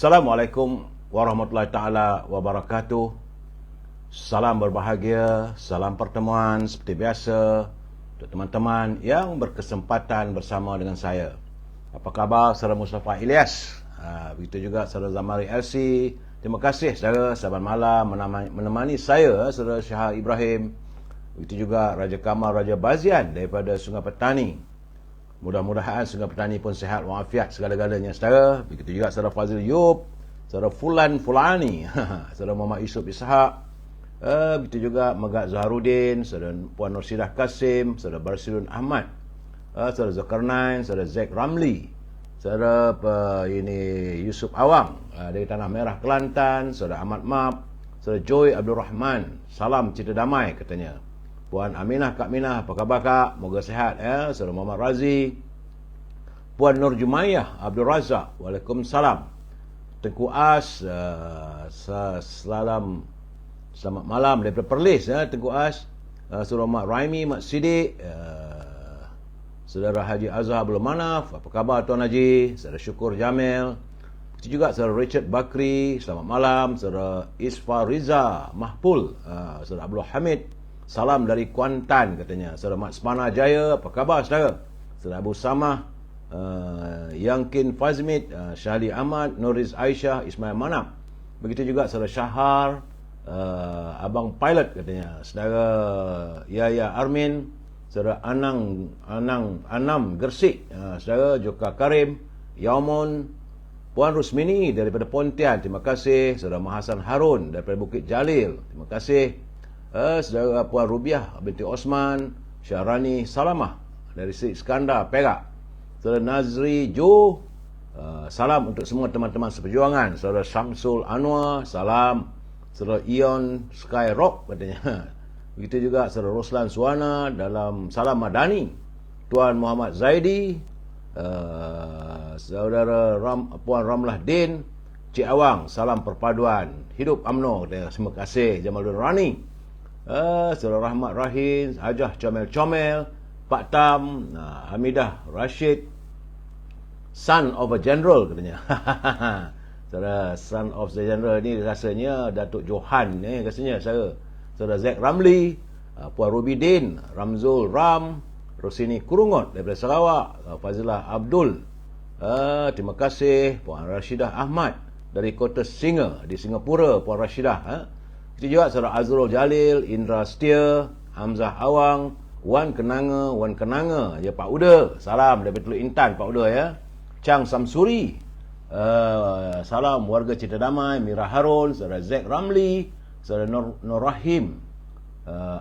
Assalamualaikum warahmatullahi taala wabarakatuh. Salam berbahagia, salam pertemuan seperti biasa untuk teman-teman yang berkesempatan bersama dengan saya. Apa khabar saudara Mustafa Ilyas? Begitu juga saudara Zamari LC. Terima kasih saudara sahabat malam menemani saya, saudara Syah Ibrahim. Begitu juga Raja Kamal Raja Bazian daripada Sungai Petani. Mudah-mudahan Sungai Petani pun sihat walafiat segala-galanya saudara. Begitu juga saudara Fazil Yub, saudara Fulan Fulani, saudara Muhammad Yusuf Ishaq. Begitu juga Megat Zaharudin, saudara Puan Nursidah Kasim, saudara Barsirun Ahmad, saudara Zulkarnain, saudara Zack Ramli, saudara Yusuf Awang dari Tanah Merah Kelantan, saudara Ahmad Mab, saudara Joy Abdul Rahman. Salam cerita damai katanya. Puan Aminah Kak Minah, apa khabar Kak? Moga sihat ya. Saudara Muhammad Razi, Puan Nur Jumaiyah Abdul Razak, Waalaikumsalam. Tengku As, selamat malam daripada Perlis ya, Tengku As. Saudara Mak Raimi, Mak Sidik, saudara Haji Azhar Abdul Manaf, apa khabar Tuan Haji? Saudara Syukur Jamil. Itu juga saudara Richard Bakri, selamat malam. Saudara Isfa Riza Mahpul, saudara Abdul Hamid, salam dari Kuantan katanya. Saudara Mat Semana Jaya, apa khabar saudara? Saudara Abu Samah, Yangkin Fazmid, Syahli Ahmad, Nuriz Aisyah, Ismail Manap. Begitu juga saudara Syahar, Abang Pilot katanya. Saudara Yaya Armin, saudara Anam Gersik, saudara Joka Karim, Yaumon, Puan Rusmini daripada Pontian, terima kasih. Saudara Mahasan Harun daripada Bukit Jalil, terima kasih. Saudara Puan Rubiah binti Osman, Syahrani Salamah dari Sri Iskandar, Perak. Saudara Nazri Jo, salam untuk semua teman-teman seperjuangan. Saudara Syamsul Anwar, salam. Saudara Ion Skyrock katanya. Begitu juga saudara Roslan Suwana dalam salam Madani. Tuan Muhammad Zaidi, saudara Puan Ramlah Din, Cik Awang, salam perpaduan. Hidup UMNO katanya. Terima kasih. Jamaluddin Rani. Saudara Rahmat Rahim, Hajah Comel-Comel, Pak Tam, Hamidah Rashid, son of a general katanya. Saudara son of the general ni rasanya Datuk Johan ni rasanya saya. Saudara Zack Ramli, Puan Rubidin, Ramzul Ram, Rosini Kurungot daripada Sarawak, Fazilah Abdul, terima kasih. Puan Rashidah Ahmad dari Kota Singa di Singapura, Puan Rashidah. Itu juga saudara Azrul Jalil, Indra Setia, Hamzah Awang, Wan Kenanga, ya Pak Uda, salam daripada Teluk Intan Pak Uda ya. Chang Samsuri, salam warga Cerita Damai, Mira Harun, saudara Zack Ramli, saudara Nur Rahim,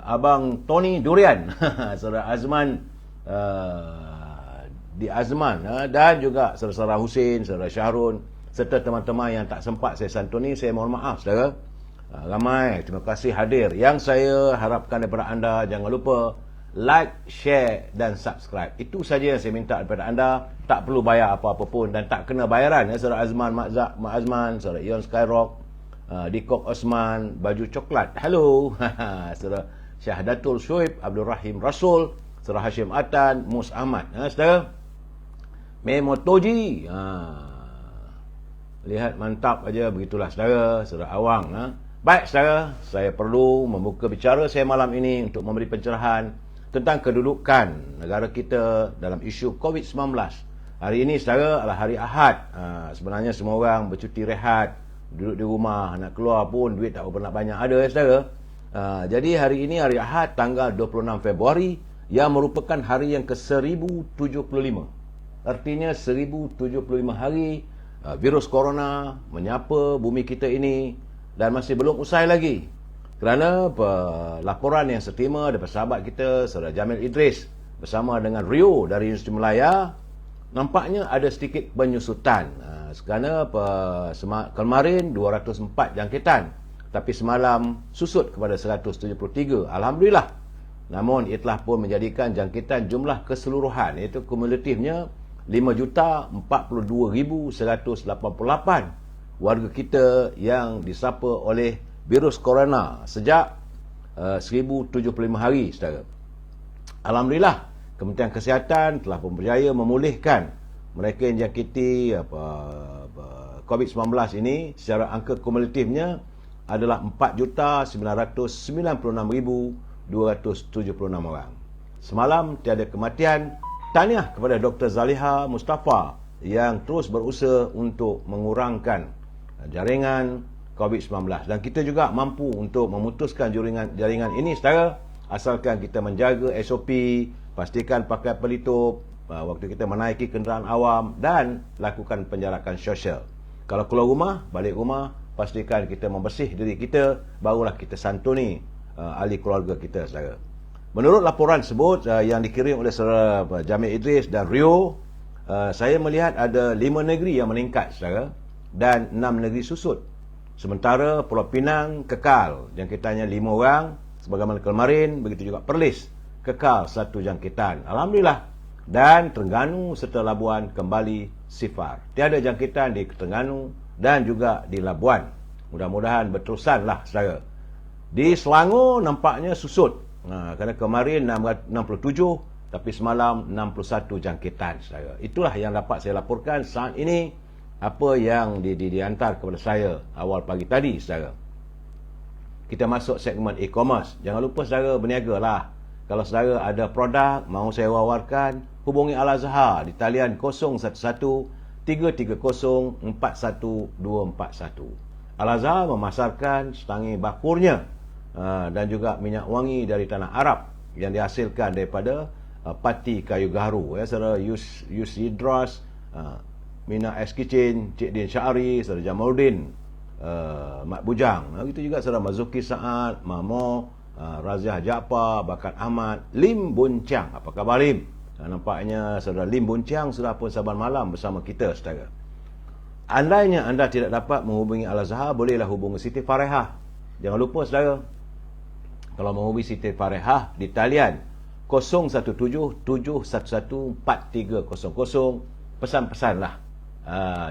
Abang Tony Durian, saudara Azman di Azman, dan juga saudara Hussein, saudara Syahrun, serta teman-teman yang tak sempat saya santuni, saya mohon maaf saudara. Ramai terima kasih hadir. Yang saya harapkan daripada anda, jangan lupa like, share dan subscribe. Itu saja yang saya minta daripada anda. Tak perlu bayar apa-apa pun dan tak kena bayaran ya. Saudara Azman, Mak Azman, saudara Ion Skyrock, Dikok Osman, Baju Coklat, hello. Saudara Syahdatul Shuaib, Abdul Rahim Rasul, saudara Hashim Atan, Mus Ahmad, saudara Memotoji, lihat mantap aja, begitulah saudara. Saudara Awang, baik saudara, saya perlu membuka bicara saya malam ini untuk memberi pencerahan tentang kedudukan negara kita dalam isu COVID-19. Hari ini saudara adalah hari Ahad. Sebenarnya semua orang bercuti rehat, duduk di rumah, nak keluar pun duit tak berapa nak banyak ada ya saudara. Jadi hari ini hari Ahad tanggal 26 Februari yang merupakan hari yang ke-1075. Artinya 1075 hari virus corona menyapa bumi kita ini dan masih belum usai lagi. Kerana laporan yang saya terima daripada sahabat kita, saudara Jamil Idris bersama dengan Rio dari Universiti Melaya, nampaknya ada sedikit penyusutan. Kerana kemarin 204 jangkitan, tapi semalam susut kepada 173. Alhamdulillah. Namun itulah pun menjadikan jangkitan jumlah keseluruhan, iaitu kumulatifnya 5,042,188 warga kita yang disapa oleh virus corona sejak 1075 hari saudara. Alhamdulillah, Kementerian Kesihatan telah pun berjaya memulihkan mereka yang jangkiti COVID-19 ini secara angka kumulatifnya adalah 4,996,276 orang. Semalam tiada kematian. Tahniah kepada Dr. Zaliha Mustafa yang terus berusaha untuk mengurangkan jaringan COVID-19, dan kita juga mampu untuk memutuskan jaringan ini, saudara, asalkan kita menjaga SOP, pastikan pakai pelitup waktu kita menaiki kenderaan awam dan lakukan penjarakan sosial. Kalau keluar rumah, balik rumah, pastikan kita membersih diri kita, barulah kita santuni ahli keluarga kita, saudara. Menurut laporan tersebut yang dikirim oleh saudara Jamil Idris dan Rio, saya melihat ada 5 negeri yang meningkat, saudara, dan 6 negeri susut. Sementara Pulau Pinang kekal jangkitannya 5 orang, sebagaimana kemarin, begitu juga Perlis kekal 1 jangkitan. Alhamdulillah. Dan Terengganu serta Labuan kembali sifar. Tiada jangkitan di Terengganu dan juga di Labuan. Mudah-mudahan berterusanlah, saudara. Di Selangor nampaknya susut. Kerana kemarin 67, tapi semalam 61 jangkitan, saudara. Itulah yang dapat saya laporkan saat ini, apa yang dihantar kepada saya awal pagi tadi, saudara. Kita masuk segmen e-commerce. Jangan lupa, saudara, berniaga lah. Kalau saudara ada produk mahu saya wawarkan, hubungi Al-Azhar di talian 011-330-41241. Al-Azhar memasarkan setangi bakurnya dan juga minyak wangi dari tanah Arab yang dihasilkan daripada pati kayu gaharu, ya, saudara. Yusidras, Mina S Kitchen, Cik Din Syari, saudara Jamaluddin, Mak Bujang, itu juga saudara Mazuki Saad, Mamo, Raziah Jaafar, Bakat Ahmad, Lim Boncang. Apa khabar, Lim? Nampaknya saudara Lim Boncang sudah pun saban malam bersama kita, saudara. Andainya anda tidak dapat menghubungi Al-Azhar, bolehlah hubungi Siti Farehah. Jangan lupa, saudara, kalau menghubungi Siti Farehah di talian 017-711-4300, pesan-pesanlah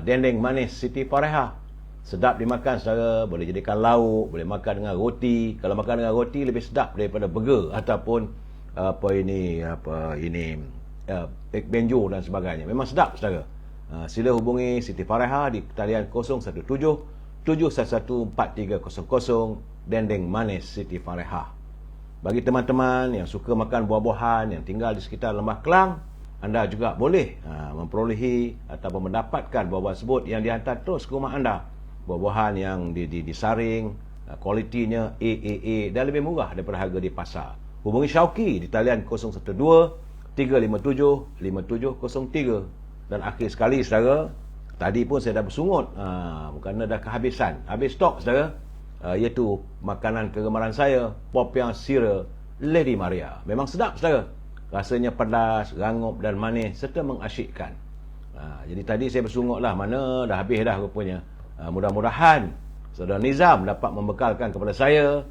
dendeng manis Siti Farehah. Sedap dimakan, saudara. Boleh jadikan lauk, boleh makan dengan roti. Kalau makan dengan roti lebih sedap daripada burger ataupun egg benjo dan sebagainya. Memang sedap, saudara. Sila hubungi Siti Farehah di talian 017-711-4300, dendeng manis Siti Farehah. Bagi teman-teman yang suka makan buah-buahan yang tinggal di sekitar Lembah Kelang, anda juga boleh memperolehi ataupun mendapatkan buah-buahan tersebut yang dihantar terus ke rumah anda. Buah-buahan yang disaring, kualitinya AAA dan lebih murah daripada harga di pasar. Hubungi Syauqi di talian 012-357-5703. Dan akhir sekali, saudara, tadi pun saya dah bersungut kerana dah kehabisan. Habis stok, saudara, iaitu makanan kegemaran saya, Popiah Sirih Lady Maria. Memang sedap, saudara. Rasanya pedas, rangup dan manis serta mengasyikkan. Jadi tadi saya bersungut lah, mana dah habis dah rupanya. Mudah-mudahan saudara Nizam dapat membekalkan kepada saya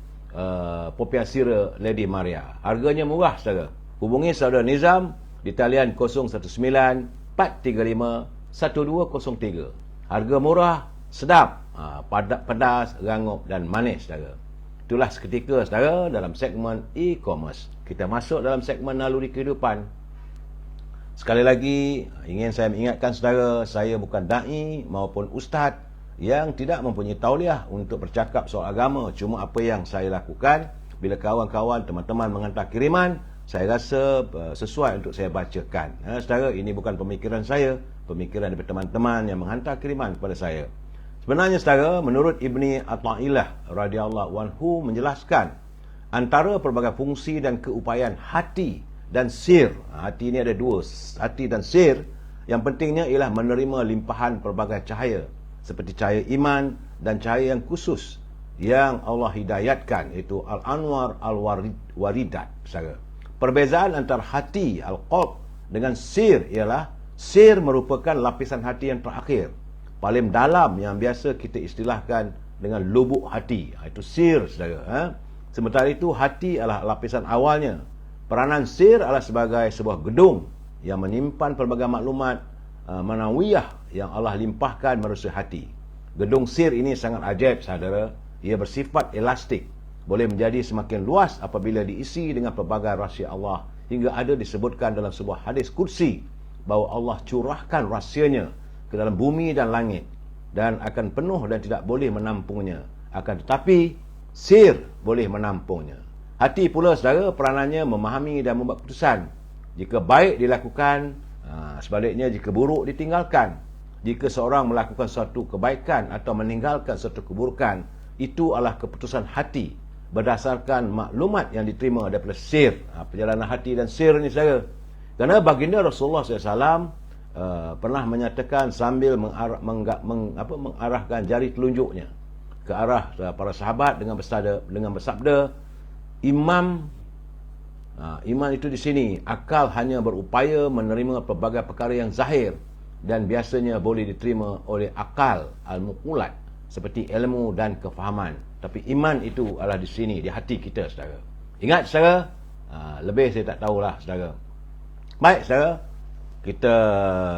Popiah Sirih Lady Maria. Harganya murah, saudara. Hubungi saudara Nizam di talian 019-435-1203. Harga murah, sedap, pedas, rangup dan manis, saudara. Itulah seketika, saudara, dalam segmen e-commerce. Kita masuk dalam segmen naluri kehidupan. Sekali lagi, ingin saya mengingatkan saudara, saya bukan da'i maupun ustaz yang tidak mempunyai tauliah untuk bercakap soal agama. Cuma apa yang saya lakukan, bila kawan-kawan, teman-teman menghantar kiriman, saya rasa sesuai untuk saya bacakan. Saudara, ini bukan pemikiran saya, pemikiran daripada teman-teman yang menghantar kiriman kepada saya. Sebenarnya, saudara, menurut Ibni Athaillah radhiyallahu anhu menjelaskan antara pelbagai fungsi dan keupayaan hati dan sir. Hati ini ada dua, hati dan sir. Yang pentingnya ialah menerima limpahan pelbagai cahaya, seperti cahaya iman dan cahaya yang khusus yang Allah hidayatkan, iaitu Al-Anwar Al-Waridat, saudara. Perbezaan antara hati Al-Qalb dengan sir ialah sir merupakan lapisan hati yang terakhir, paling dalam, yang biasa kita istilahkan dengan lubuk hati. Itu sir, saudara. Sementara itu hati adalah lapisan awalnya. Peranan sir adalah sebagai sebuah gedung yang menyimpan pelbagai maklumat manawiyah yang Allah limpahkan melalui hati. Gedung sir ini sangat ajaib, saudara. Ia bersifat elastik, boleh menjadi semakin luas apabila diisi dengan pelbagai rahsia Allah, hingga ada disebutkan dalam sebuah hadis kursi bahawa Allah curahkan rahsianya ke dalam bumi dan langit. dan akan penuh dan tidak boleh menampungnya. Akan tetapi sir boleh menampungnya. Hati pula saudara peranannya memahami dan membuat keputusan. Jika baik dilakukan, sebaliknya jika buruk ditinggalkan. Jika seorang melakukan suatu kebaikan atau meninggalkan suatu keburukan, itu adalah keputusan hati berdasarkan maklumat yang diterima daripada sir. Perjalanan hati dan sir ni saudara. Kerana baginda Rasulullah SAW pernah menyatakan sambil mengarahkan jari telunjuknya ke arah para sahabat dengan bersabda, iman itu di sini, akal hanya berupaya menerima pelbagai perkara yang zahir dan biasanya boleh diterima oleh akal al-muqulat seperti ilmu dan kefahaman. Tapi iman itu adalah di sini, di hati kita saudara. Ingat saudara, lebih saya tak tahulah saudara. Baik saudara,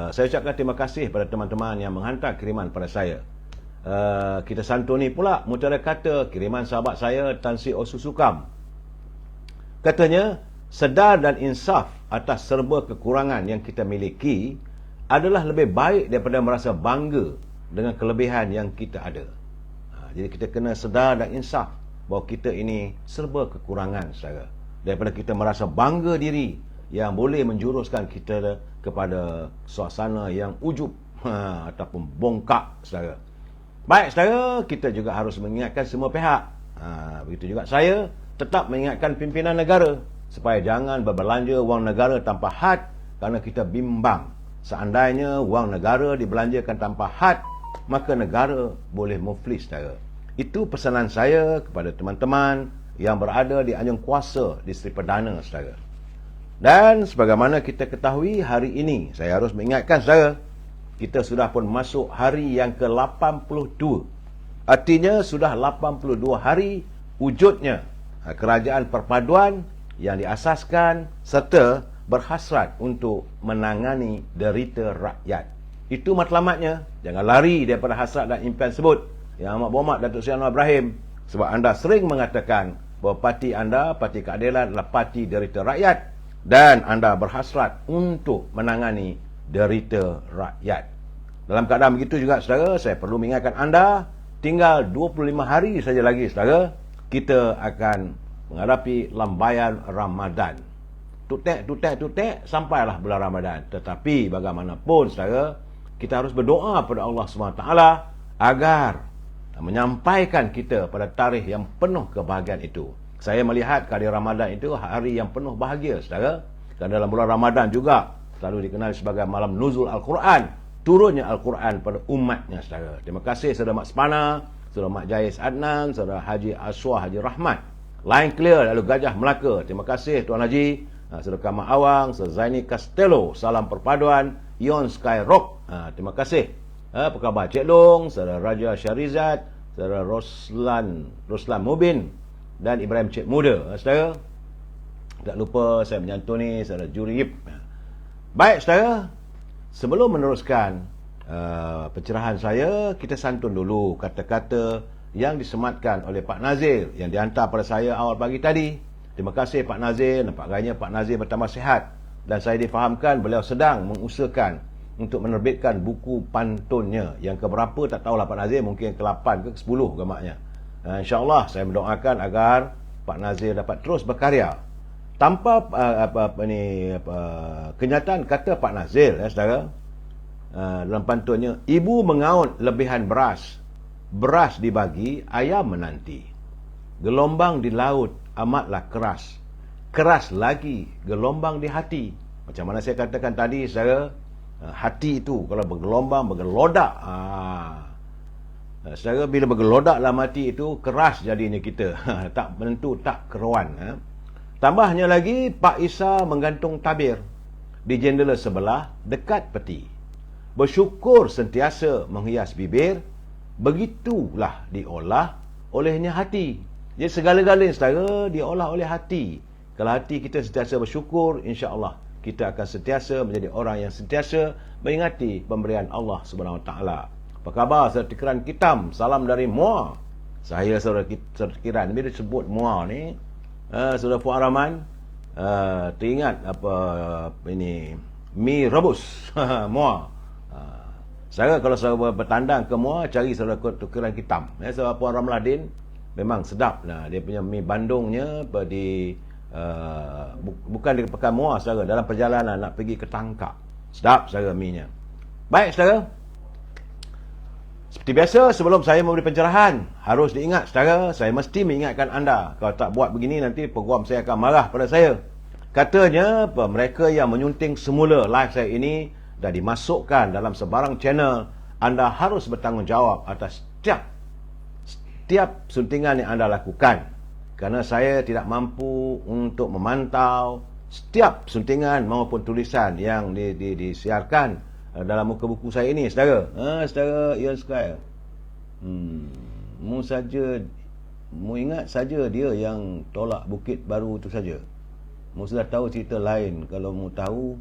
saya ucapkan terima kasih pada teman-teman yang menghantar kiriman pada saya. Kita santuni pula mutiara kata kiriman sahabat saya Tan Sri Osusukam. Katanya, sedar dan insaf atas serba kekurangan yang kita miliki adalah lebih baik daripada merasa bangga dengan kelebihan yang kita ada. Jadi kita kena sedar dan insaf bahawa kita ini serba kekurangan saudara. Daripada kita merasa bangga diri yang boleh menjuruskan kita kepada suasana yang ujub ataupun bongkak saudara. Baik saudara, kita juga harus mengingatkan semua pihak. Begitu juga saya tetap mengingatkan pimpinan negara supaya jangan berbelanja wang negara tanpa had kerana kita bimbang. Seandainya wang negara dibelanjakan tanpa had, maka negara boleh muflis saudara. Itu pesanan saya kepada teman-teman yang berada di anjung kuasa di Seri Perdana saudara. Dan sebagaimana kita ketahui hari ini, saya harus mengingatkan saudara, kita sudah pun masuk hari yang ke-82. Artinya sudah 82 hari wujudnya kerajaan perpaduan yang diasaskan serta berhasrat untuk menangani derita rakyat. Itu matlamatnya. Jangan lari daripada hasrat dan impian sebut. Yang amat berhormat Datuk Seri Anwar Ibrahim, sebab anda sering mengatakan bahawa parti anda, Parti Keadilan, adalah parti derita rakyat dan anda berhasrat untuk menangani derita rakyat. Dalam keadaan begitu juga saudara, saya perlu mengingatkan anda, tinggal 25 hari saja lagi saudara, kita akan menghadapi lambaian Ramadan. Tutek sampailah bulan Ramadan. Tetapi bagaimanapun saudara, kita harus berdoa pada Allah SWT agar menyampaikan kita pada tarikh yang penuh kebahagiaan itu. Saya melihat hari Ramadan itu hari yang penuh bahagia saudara. Dan dalam bulan Ramadan juga selalu dikenal sebagai malam nuzul Al-Quran, turunnya Al-Quran pada umatnya saudara. Terima kasih saudara Mak Sepana, saudara Mak Jais Adnan, saudara Haji Aswah Haji Rahmat, Line Clear lalu Gajah Melaka. Terima kasih Tuan Haji, saudara Kamal Awang, saudara Zaini Castello, Salam Perpaduan, Ion Skyrock. Terima kasih. Apa khabar Cik Long, saudara Raja Syarizat, saudara Roslan Mubin dan Ibrahim Cik Muda. Saudara, tak lupa saya menyantuni saudara Juri Yip. Baik saudara, sebelum meneruskan pencerahan saya, kita santun dulu kata-kata yang disematkan oleh Pak Nazir yang dihantar pada saya awal pagi tadi. Terima kasih Pak Nazir. Nampak gayanya Pak Nazir bertambah sihat dan saya difahamkan beliau sedang mengusahakan untuk menerbitkan buku pantunnya yang keberapa tak tahulah Pak Nazir, mungkin ke-8 ke ke-10 gamaknya. InsyaAllah saya mendoakan agar Pak Nazir dapat terus berkarya. Tanpa kenyataan kata Pak Nazir saudara, dalam pantunnya, ibu mengaut lebihan beras, beras dibagi, ayam menanti. Gelombang di laut amatlah keras, keras lagi gelombang di hati. Macam mana saya katakan tadi saudara, hati itu kalau bergelombang, bergelodak, saudara, bila bergelodak dalam hati itu, keras jadinya kita. Tak menentu, tak keruan. Tambahnya lagi, Pak Isa menggantung tabir di jendela sebelah dekat peti. Bersyukur sentiasa menghias bibir, begitulah diolah olehnya hati. Jadi segala-galanya saudara diolah oleh hati. Kalau hati kita sentiasa bersyukur, insya-Allah kita akan sentiasa menjadi orang yang sentiasa mengingati pemberian Allah Subhanahu Wa Taala. Apa khabar saudara Kiran Kitam? Salam dari Muar. Saya saudara Kiran, bila disebut Muar ni, saudara Fuad Rahman teringat apa ini mi rebus Muar. Saudara, kalau saudara bertandang ke Muar, cari saudara tukiran hitam. Saudara Puan Ramladin memang sedap. Nah, dia punya mi Bandungnya bukan di Pekan Muar, saudara, dalam perjalanan nak pergi ke Tangkak. Sedap saudara mi-nya. Baik saudara. Seperti biasa, sebelum saya memberi pencerahan, harus diingat saudara, saya mesti mengingatkan anda. Kalau tak buat begini, nanti peguam saya akan marah pada saya. Katanya, mereka yang menyunting semula live saya ini dan dimasukkan dalam sebarang channel, anda harus bertanggungjawab atas setiap suntingan yang anda lakukan. Kerana saya tidak mampu untuk memantau setiap suntingan maupun tulisan yang disiarkan dalam muka buku saya ini, saudara. Saudara Ian Sky. Mu ingat saja dia yang tolak Bukit Baru itu saja. Mu sudah tahu cerita lain. Kalau mu tahu,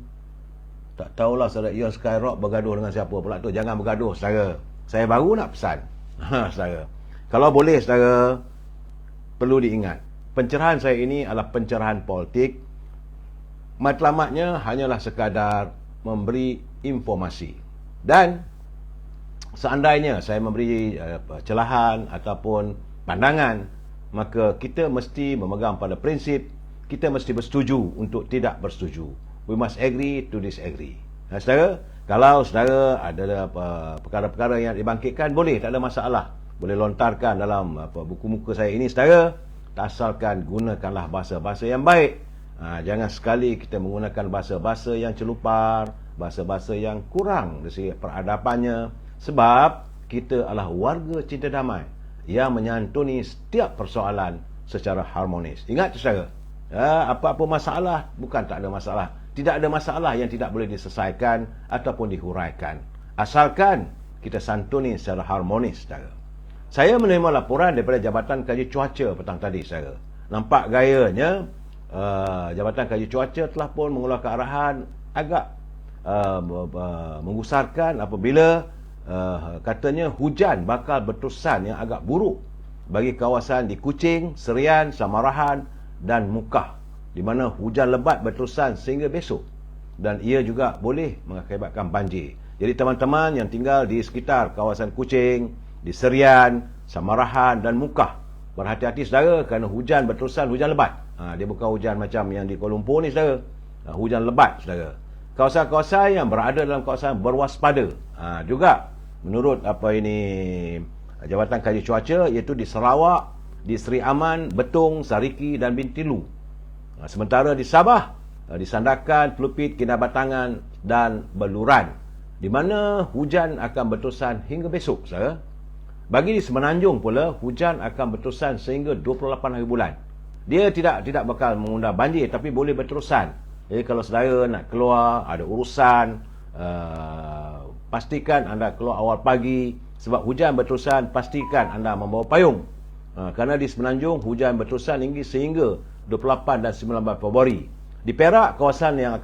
tak tahulah saudara Ian Skyrock bergaduh dengan siapa pula tu. Jangan bergaduh, saudara. Saya baru nak pesan. Saudara. Kalau boleh, saudara, perlu diingat. Pencerahan saya ini adalah pencerahan politik. Matlamatnya hanyalah sekadar memberi informasi. Dan seandainya saya memberi celahan ataupun pandangan, maka kita mesti memegang pada prinsip, kita mesti bersetuju untuk tidak bersetuju. We must agree to disagree. Saudara, kalau saudara ada perkara-perkara yang dibangkitkan, boleh, tak ada masalah. Boleh lontarkan dalam buku muka saya ini, saudara. Asalkan gunakanlah bahasa-bahasa yang baik. Jangan sekali kita menggunakan bahasa-bahasa yang celupar, bahasa-bahasa yang kurang dari segi peradabannya. Sebab kita adalah warga cinta damai yang menyantuni setiap persoalan secara harmonis. Ingat saudara, apa-apa masalah, bukan tak ada masalah. Tidak ada masalah yang tidak boleh diselesaikan ataupun dihuraikan, asalkan kita santuni secara harmonis, saudara. Saya menerima laporan daripada Jabatan Kaji Cuaca petang tadi, saudara. Nampak gayanya Jabatan Kaji Cuaca telah pun mengeluarkan arahan agak menggusarkan apabila katanya hujan bakal berterusan yang agak buruk bagi kawasan di Kuching, Serian, Samarahan dan Mukah, di mana hujan lebat berterusan sehingga besok, dan ia juga boleh mengakibatkan banjir. Jadi teman-teman yang tinggal di sekitar kawasan Kuching, di Serian, Samarahan dan Mukah, berhati-hati saudara, kerana hujan berterusan, hujan lebat. Dia bukan hujan macam yang di Kuala Lumpur ni, saudara. Hujan lebat, saudara. Kawasan-kawasan yang berada dalam kawasan berwaspada juga menurut Jabatan Kaji Cuaca, iaitu di Sarawak, di Seri Aman, Betung, Sariki dan Bintulu. Sementara di Sabah, di Sandakan, Pelupit, Kinabatangan dan Beluran, di mana hujan akan berterusan hingga besok, saudara. Bagi di Semenanjung pula, hujan akan berterusan sehingga 28 hari bulan. Dia tidak bakal mengundang banjir, tapi boleh berterusan. Jadi kalau saudara nak keluar, ada urusan, pastikan anda keluar awal pagi. Sebab hujan berterusan, pastikan anda membawa payung. Kerana di Semenanjung, hujan berterusan sehingga 28 dan 19 Februari. Di Perak, kawasan yang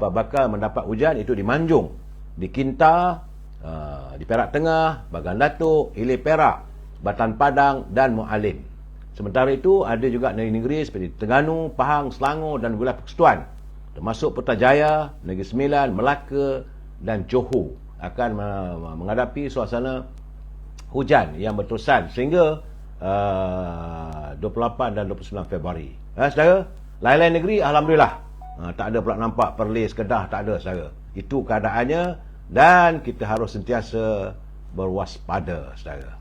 bakal mendapat hujan itu di Manjung, di Kinta, di Perak Tengah, Bagan Datuk, Hilir Perak, Batan Padang dan Mualim. Sementara itu, ada juga negeri-negeri seperti Terengganu, Pahang, Selangor dan wilayah Persekutuan, termasuk Putrajaya, Negeri Sembilan, Melaka dan Johor, akan menghadapi suasana hujan yang berterusan sehingga 28 dan 29 Februari. Saudara, lain-lain negeri, alhamdulillah, tak ada pula nampak Perlis, Kedah, tak ada, saudara. Itu keadaannya, dan kita harus sentiasa berwaspada, saudara.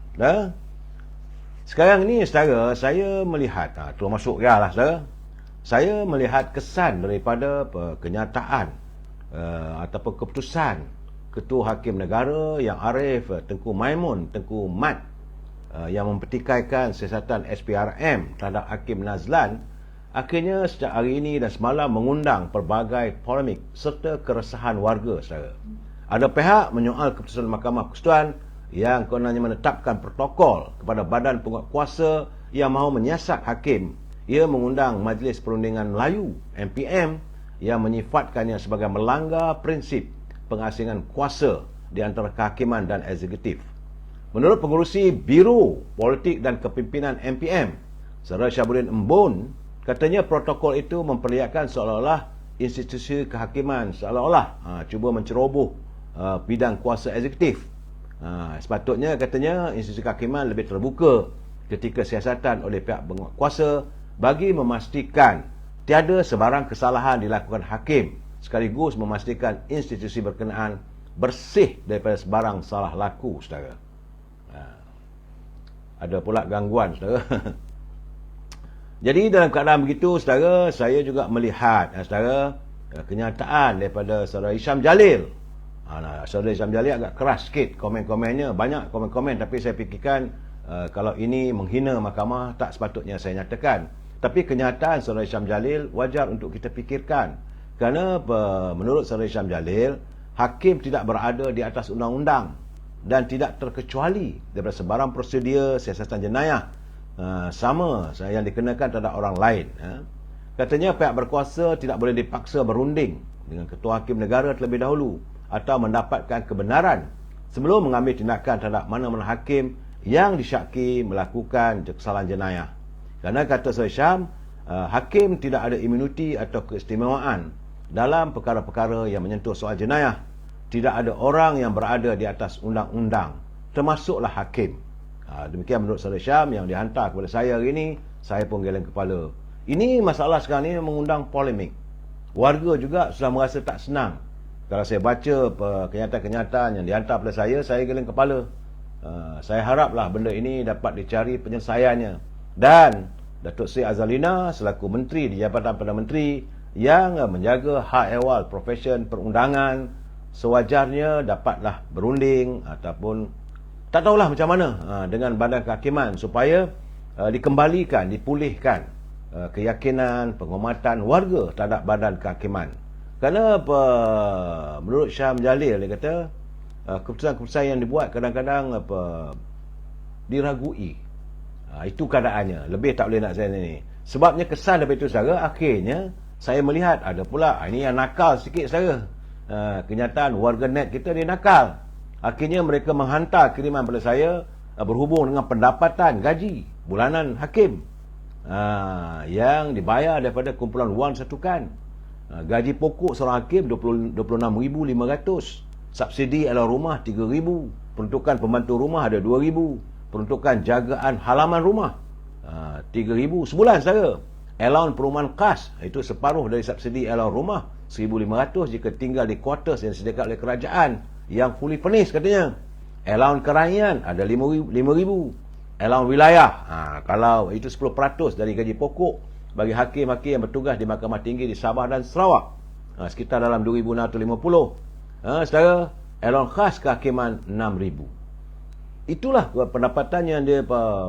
Sekarang ni, saudara, saya melihat, termasuk lah, saudara, saya melihat kesan daripada kenyataan ataupun keputusan Ketua Hakim Negara yang arif, Tengku Maimun, Tengku Mat, yang mempertikaikan siasatan SPRM terhadap Hakim Nazlan, akhirnya sejak hari ini dan semalam mengundang pelbagai polemik serta keresahan warga, saudara. Ada pihak menyoal keputusan Mahkamah Persekutuan yang kononnya menetapkan protokol kepada Badan Penguatkuasa yang mahu menyiasat hakim. Ia mengundang Majlis Perundingan Melayu MPM yang menyifatkannya sebagai melanggar prinsip pengasingan kuasa di antara kehakiman dan eksekutif. Menurut pengurusi Biro Politik dan Kepimpinan MPM, Saudara Syabuddin Embun, katanya protokol itu memperlihatkan seolah-olah institusi kehakiman seolah-olah cuba menceroboh bidang kuasa eksekutif. Sepatutnya katanya institusi kehakiman lebih terbuka ketika siasatan oleh pihak berkuasa bagi memastikan tiada sebarang kesalahan dilakukan hakim, sekaligus memastikan institusi berkenaan bersih daripada sebarang salah laku, saudara. Ada pula gangguan, saudara. Jadi dalam keadaan begitu, saudara, saya juga melihat, saudara, kenyataan daripada saudara Hisham Jalil. Saudara Hisham Jalil agak keras sikit komen-komennya, banyak komen-komen, tapi saya fikirkan kalau ini menghina mahkamah tak sepatutnya saya nyatakan. Tapi kenyataan saudara Hisham Jalil wajar untuk kita fikirkan. Kerana menurut saudara Hisham Jalil, hakim tidak berada di atas undang-undang dan tidak terkecuali daripada sebarang prosedur siasatan jenayah sama yang dikenakan terhadap orang lain. Katanya pihak berkuasa tidak boleh dipaksa berunding dengan ketua hakim negara terlebih dahulu atau mendapatkan kebenaran sebelum mengambil tindakan terhadap mana-mana hakim yang disyaki melakukan kesalahan jenayah. Kerana kata Sir Syam, hakim tidak ada imuniti atau keistimewaan dalam perkara-perkara yang menyentuh soal jenayah. Tidak ada orang yang berada di atas undang-undang, termasuklah hakim. Demikian menurut Sir Syam yang dihantar kepada saya hari ini. Saya pun geleng kepala. Ini masalah sekarang ini mengundang polemik. Warga juga sudah merasa tak senang. Kalau saya baca kenyataan-kenyataan yang dihantar kepada saya geleng kepala. Saya haraplah benda ini dapat dicari penyelesaiannya. Dan Datuk Seri Azalina selaku menteri di Jabatan Perdana Menteri yang menjaga hak ehwal profesion perundangan sewajarnya dapatlah berunding ataupun tak tahulah macam mana dengan badan kehakiman supaya dikembalikan, dipulihkan keyakinan, penghormatan warga terhadap badan kehakiman. Kerana menurut Syam Jalil, dia kata keputusan-keputusan yang dibuat kadang-kadang diragui. Itu keadaannya. Lebih tak boleh nak saya ni. Sebabnya kesan daripada itu, saudara, akhirnya saya melihat ada pula ini yang nakal sikit, saudara. Kenyataan warga net kita dia nakal. Akhirnya mereka menghantar kiriman pada saya berhubung dengan pendapatan gaji bulanan hakim yang dibayar daripada kumpulan wang satukan. Gaji pokok seorang hakim 26,500. Subsidi ala rumah 3,000. Peruntukan pembantu rumah ada 2,000. Peruntukan jagaan halaman rumah 3,000 sebulan, saudara. Allowance perumahan khas itu separuh dari subsidi allowance rumah 1,500 jika tinggal di quarters yang disediakan oleh kerajaan yang fully furnished katanya. Allowance keraian ada 5,000. Allowance wilayah kalau itu 10% dari gaji pokok bagi hakim-hakim yang bertugas di Mahkamah Tinggi di Sabah dan Sarawak, sekitar dalam 2,650. Saudara, allowance khas kehakiman 6,000. Itulah pendapatan yang dia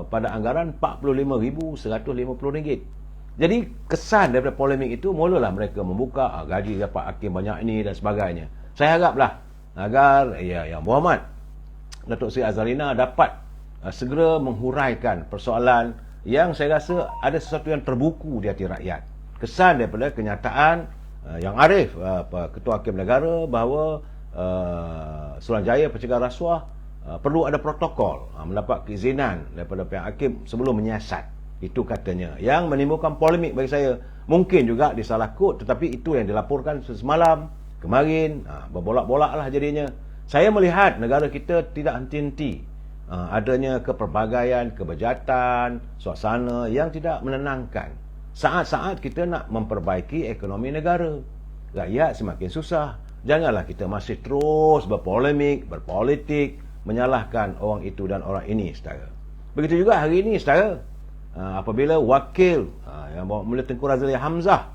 pada anggaran RM45,150. Jadi kesan daripada polemik itu mulalah mereka membuka gaji dapat hakim banyak ini dan sebagainya. Saya haraplah agar Yang Berhormat Datuk Seri Azalina dapat segera menghuraikan persoalan yang saya rasa ada sesuatu yang terbuku di hati rakyat. Kesan daripada kenyataan yang arif Ketua Hakim Negara bahawa Suruhanjaya Pencegahan Rasuah perlu ada protokol mendapat keizinan daripada pihak hakim sebelum menyiasat. Itu katanya yang menimbulkan polemik bagi saya. Mungkin juga disalah kod, tetapi itu yang dilaporkan semalam kemarin, berbolak-bolak lah jadinya. Saya melihat negara kita tidak henti-henti adanya kepelbagaian, kebejatan, suasana yang tidak menenangkan. Saat-saat kita nak memperbaiki ekonomi negara, rakyat semakin susah. Janganlah kita masih terus berpolemik, berpolitik, menyalahkan orang itu dan orang ini, saudara. Begitu juga hari ini, saudara, apabila wakil yang Mulia Tengku Razali Hamzah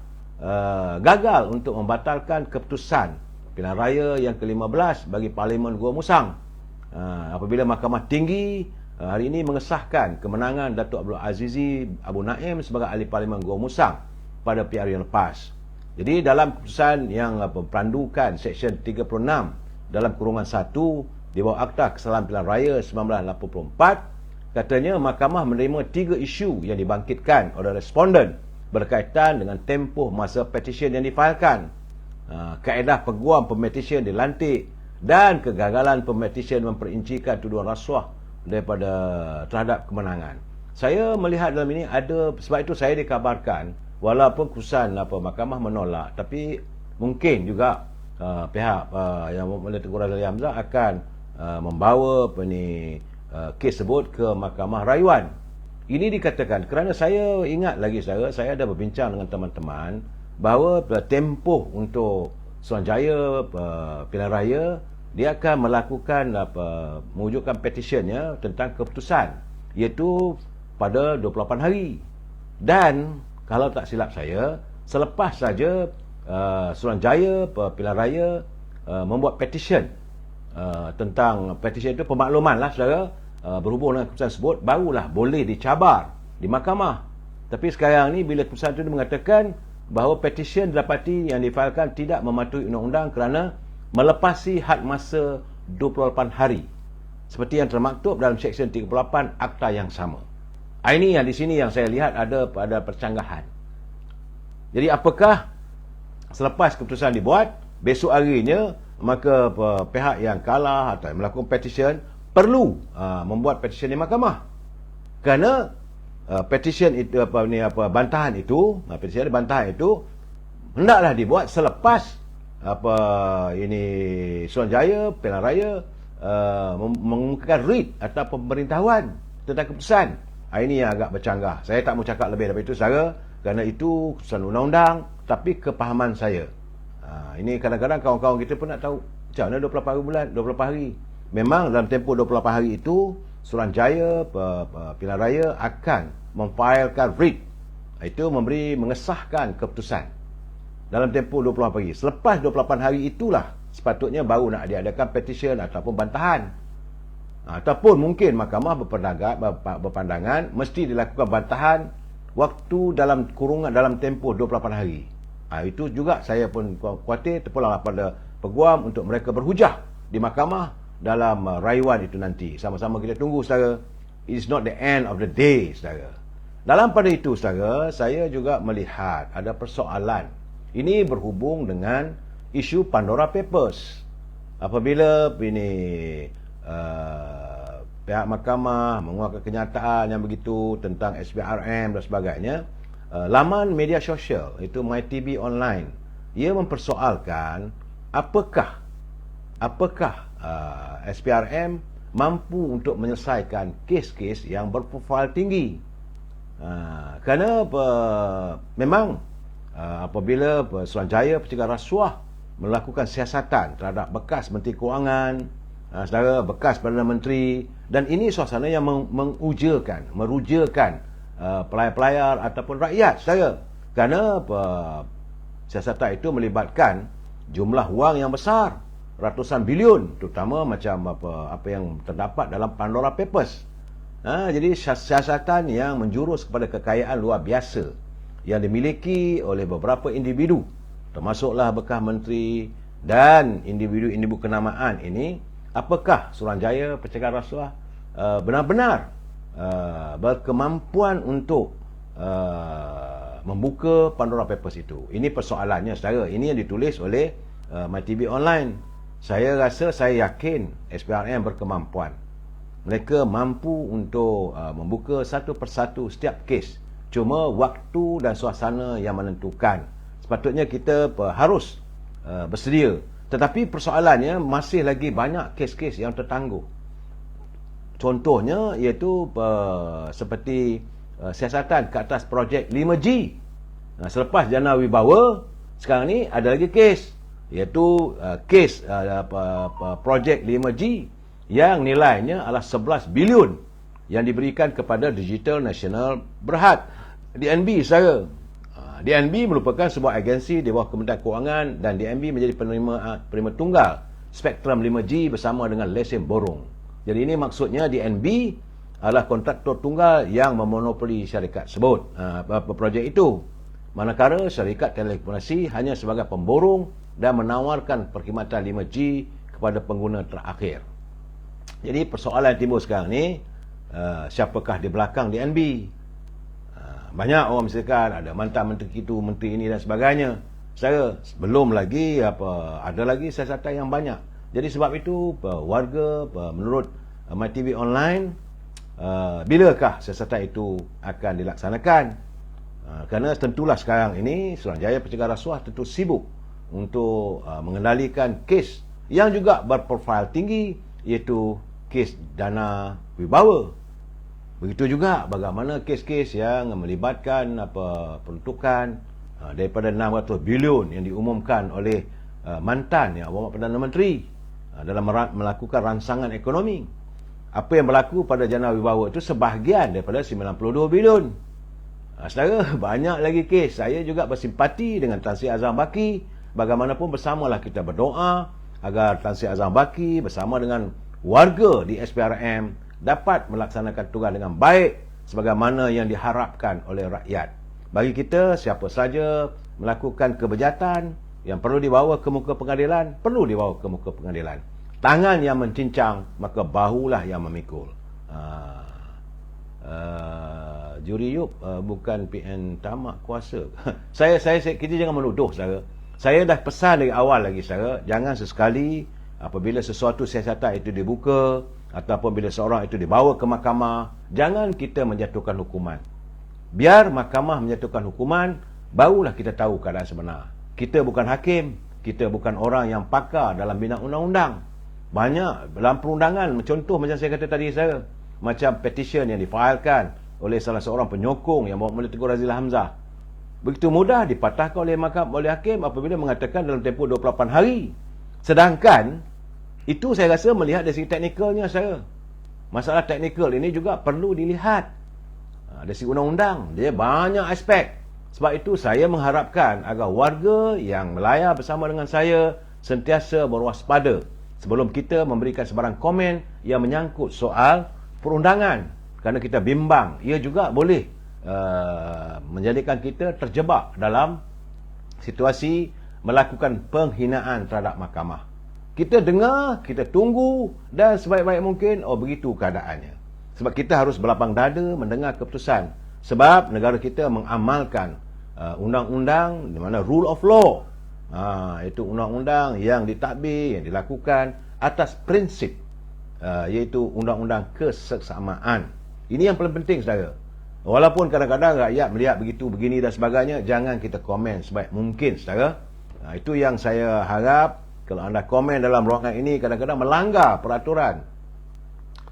gagal untuk membatalkan keputusan pilihan raya yang ke-15 bagi Parlimen Gua Musang, apabila Mahkamah Tinggi hari ini mengesahkan kemenangan Datuk Abdul Azizi Abu Naim sebagai ahli Parlimen Gua Musang pada PR yang lepas. Jadi dalam keputusan yang perandukan Seksyen 36 dalam kurungan 1 di bawah Akta Kesalahan Pilihan Raya 1984, katanya mahkamah menerima 3 isu yang dibangkitkan oleh responden berkaitan dengan tempoh masa petisyen yang difailkan, kaedah peguam pemetisyen dilantik dan kegagalan pemetisyen memperincikan tuduhan rasuah daripada terhadap kemenangan. Saya melihat dalam ini ada, sebab itu saya dikabarkan walaupun keputusan mahkamah menolak, tapi mungkin juga pihak yang Melayu Tengku Razali Hamzah akan membawa kes sebut ke Mahkamah Rayuan. Ini dikatakan kerana saya ingat lagi saya ada berbincang dengan teman-teman bahawa tempoh untuk Suruhanjaya Pilihan Raya dia akan melakukan mewujudkan petitionnya tentang keputusan, iaitu pada 28 hari. Dan kalau tak silap saya, selepas saja Suruhanjaya Pilihan Raya membuat petition tentang petition itu, pemakluman lah saudara, berhubung dengan keputusan tersebut, barulah boleh dicabar di mahkamah. Tapi sekarang ni bila keputusan itu mengatakan bahawa petition didapati yang difailkan tidak mematuhi undang-undang kerana melepasi had masa 28 hari seperti yang termaktub dalam Seksyen 38 Akta yang sama. Ini yang di sini yang saya lihat ada percanggahan. Jadi apakah selepas keputusan dibuat, besok harinya maka pihak yang kalah atau melakukan petition perlu membuat petition di mahkamah? Kerana petition itu bantahan itu hendaklah dibuat selepas Suruhanjaya Pilihan Raya mengumumkan writ atau pemberitahuan tentang keputusan. Ini yang agak bercanggah. Saya tak mau cakap lebih daripada itu saudara, kerana itu keputusan undang-undang, tapi kepahaman saya. Ini kadang-kadang kawan-kawan kita pun nak tahu macam mana 28 hari. Memang dalam tempoh 28 hari itu Suruhanjaya Pilihan Raya akan memfailkan writ, itu mengesahkan keputusan dalam tempoh 28 hari. Selepas 28 hari itulah sepatutnya baru nak diadakan petition ataupun bantahan. Ataupun mungkin mahkamah berpandangan mesti dilakukan bantahan waktu dalam kurungan dalam tempoh 28 hari. Itu juga saya pun khawatir terpulang pada peguam untuk mereka berhujah di mahkamah dalam rayuan itu nanti. Sama-sama kita tunggu saudara. It's not the end of the day saudara. Dalam pada itu saudara, saya juga melihat ada persoalan. Ini berhubung dengan isu Pandora Papers. Apabila pihak mahkamah mengeluarkan kenyataan yang begitu tentang SPRM dan sebagainya, laman media sosial itu MyTV Online, ia mempersoalkan apakah SPRM mampu untuk menyelesaikan kes-kes yang berprofil tinggi. Kerana memang apabila Suruhanjaya Pencegahan Rasuah melakukan siasatan terhadap bekas Menteri Kewangan, saudara, bekas Perdana Menteri, dan ini suasana yang merujakan pelayar-pelayar ataupun rakyat saudara, kerana siasatan itu melibatkan jumlah wang yang besar, ratusan bilion, terutama macam apa yang terdapat dalam Pandora Papers. Jadi siasatan yang menjurus kepada kekayaan luar biasa yang dimiliki oleh beberapa individu, termasuklah bekas menteri dan individu-individu kenamaan ini. Apakah Suruhanjaya Pencegahan Rasuah benar-benar berkemampuan untuk membuka Pandora Papers itu? Ini persoalannya saudara. Ini yang ditulis oleh MyTV Online. Saya yakin SPRM berkemampuan. Mereka mampu untuk membuka satu persatu setiap kes. Cuma waktu dan suasana yang menentukan. Sepatutnya kita harus bersedia. Tetapi persoalannya masih lagi banyak kes-kes yang tertangguh. Contohnya iaitu seperti siasatan ke atas projek 5G. Selepas Jana Wibawa, sekarang ni ada lagi kes, iaitu kes projek 5G yang nilainya adalah 11 bilion yang diberikan kepada Digital Nasional Berhad, DNB saudara. DNB merupakan sebuah agensi di bawah Kementerian Kewangan dan DNB menjadi penerima tunggal spektrum 5G bersama dengan lesen borong. Jadi ini maksudnya DNB adalah kontraktor tunggal yang memonopoli syarikat tersebut, projek itu. Manakala syarikat telekomunikasi hanya sebagai pemborong dan menawarkan perkhidmatan 5G kepada pengguna terakhir. Jadi persoalan yang timbul sekarang ni, siapakah di belakang DNB? Banyak orang misalkan ada mantan menteri itu, menteri ini dan sebagainya. Saya belum lagi ada lagi siasatan yang banyak. Jadi sebab itu warga menurut MyTV Online, bilakah siasatan itu akan dilaksanakan? Kerana tentulah sekarang ini Suruhanjaya Pencegahan Rasuah tentu sibuk untuk mengendalikan kes yang juga berprofil tinggi, iaitu kes dana wibawa. Begitu juga bagaimana kes-kes yang melibatkan peruntukan daripada 600 bilion yang diumumkan oleh mantan Perdana Menteri dalam melakukan rangsangan ekonomi. Apa yang berlaku pada dana wibawa itu sebahagian daripada 92 bilion. Saudara, banyak lagi kes. Saya juga bersimpati dengan Tan Sri Azam Baki. Bagaimanapun bersamalah kita berdoa agar Tan Sri Azam Baki bersama dengan warga di SPRM dapat melaksanakan tugas dengan baik sebagaimana yang diharapkan oleh rakyat. Bagi kita, siapa saja melakukan kebejatan yang perlu dibawa ke muka pengadilan, perlu dibawa ke muka pengadilan. Tangan yang mencincang, maka bahulah yang memikul. Juri Yup bukan PN tamak kuasa. Kita jangan menuduh, saudara. Saya dah pesan dari awal lagi, saudara, jangan sesekali apabila sesuatu siasatan itu dibuka ataupun bila seorang itu dibawa ke mahkamah, jangan kita menjatuhkan hukuman. Biar mahkamah menjatuhkan hukuman, barulah kita tahu keadaan sebenar. Kita bukan hakim, kita bukan orang yang pakar dalam bidang undang-undang. Banyak dalam perundangan, contoh macam saya kata tadi, saya macam petition yang difailkan oleh salah seorang penyokong yang bawa Mula Teguh Razila Hamzah, begitu mudah dipatahkan oleh hakim apabila mengatakan dalam tempoh 28 hari. Sedangkan itu saya rasa melihat dari segi teknikalnya, saya masalah teknikal ini juga perlu dilihat dari segi undang-undang. Dia banyak aspek. Sebab itu saya mengharapkan agar warga yang melayar bersama dengan saya sentiasa berwaspada sebelum kita memberikan sebarang komen yang menyangkut soal perundangan, kerana kita bimbang ia juga boleh menjadikan kita terjebak dalam situasi melakukan penghinaan terhadap mahkamah. Kita dengar, kita tunggu, dan sebaik-baik mungkin, begitu keadaannya. Sebab kita harus berlapang dada mendengar keputusan. Sebab negara kita mengamalkan undang-undang di mana rule of law, itu undang-undang yang ditadbir, yang dilakukan atas prinsip, iaitu undang-undang kesesamaan. Ini yang paling penting, saudara. Walaupun kadang-kadang rakyat melihat begitu, begini dan sebagainya, jangan kita komen sebaik mungkin, saudara. Itu yang saya harap. Kalau anda komen dalam ruangan ini kadang-kadang melanggar peraturan,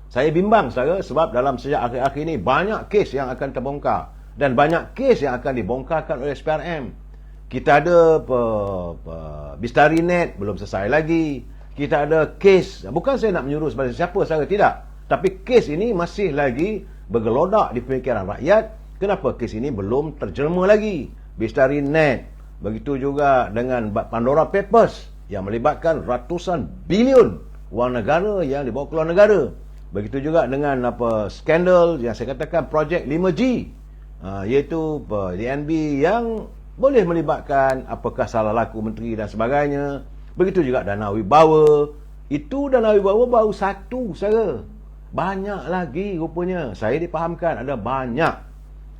saya bimbang, saudara, sebab dalam sejak akhir-akhir ini banyak kes yang akan terbongkar dan banyak kes yang akan dibongkarkan oleh SPRM. Kita ada Bistari Net belum selesai lagi. Kita ada kes, bukan saya nak menyuruh sebagai siapa, saudara, tidak. Tapi kes ini masih lagi bergelodak di pemikiran rakyat. Kenapa kes ini belum terjelma lagi? Bistari Net, begitu juga dengan Pandora Papers yang melibatkan ratusan bilion wang negara yang dibawa ke luar negara. Begitu juga dengan skandal yang saya katakan projek 5G, iaitu DNB yang boleh melibatkan apakah salah laku menteri dan sebagainya. Begitu juga dana wibawa. Itu dana wibawa baru satu, saudara. Banyak lagi rupanya. Saya dipahamkan ada banyak.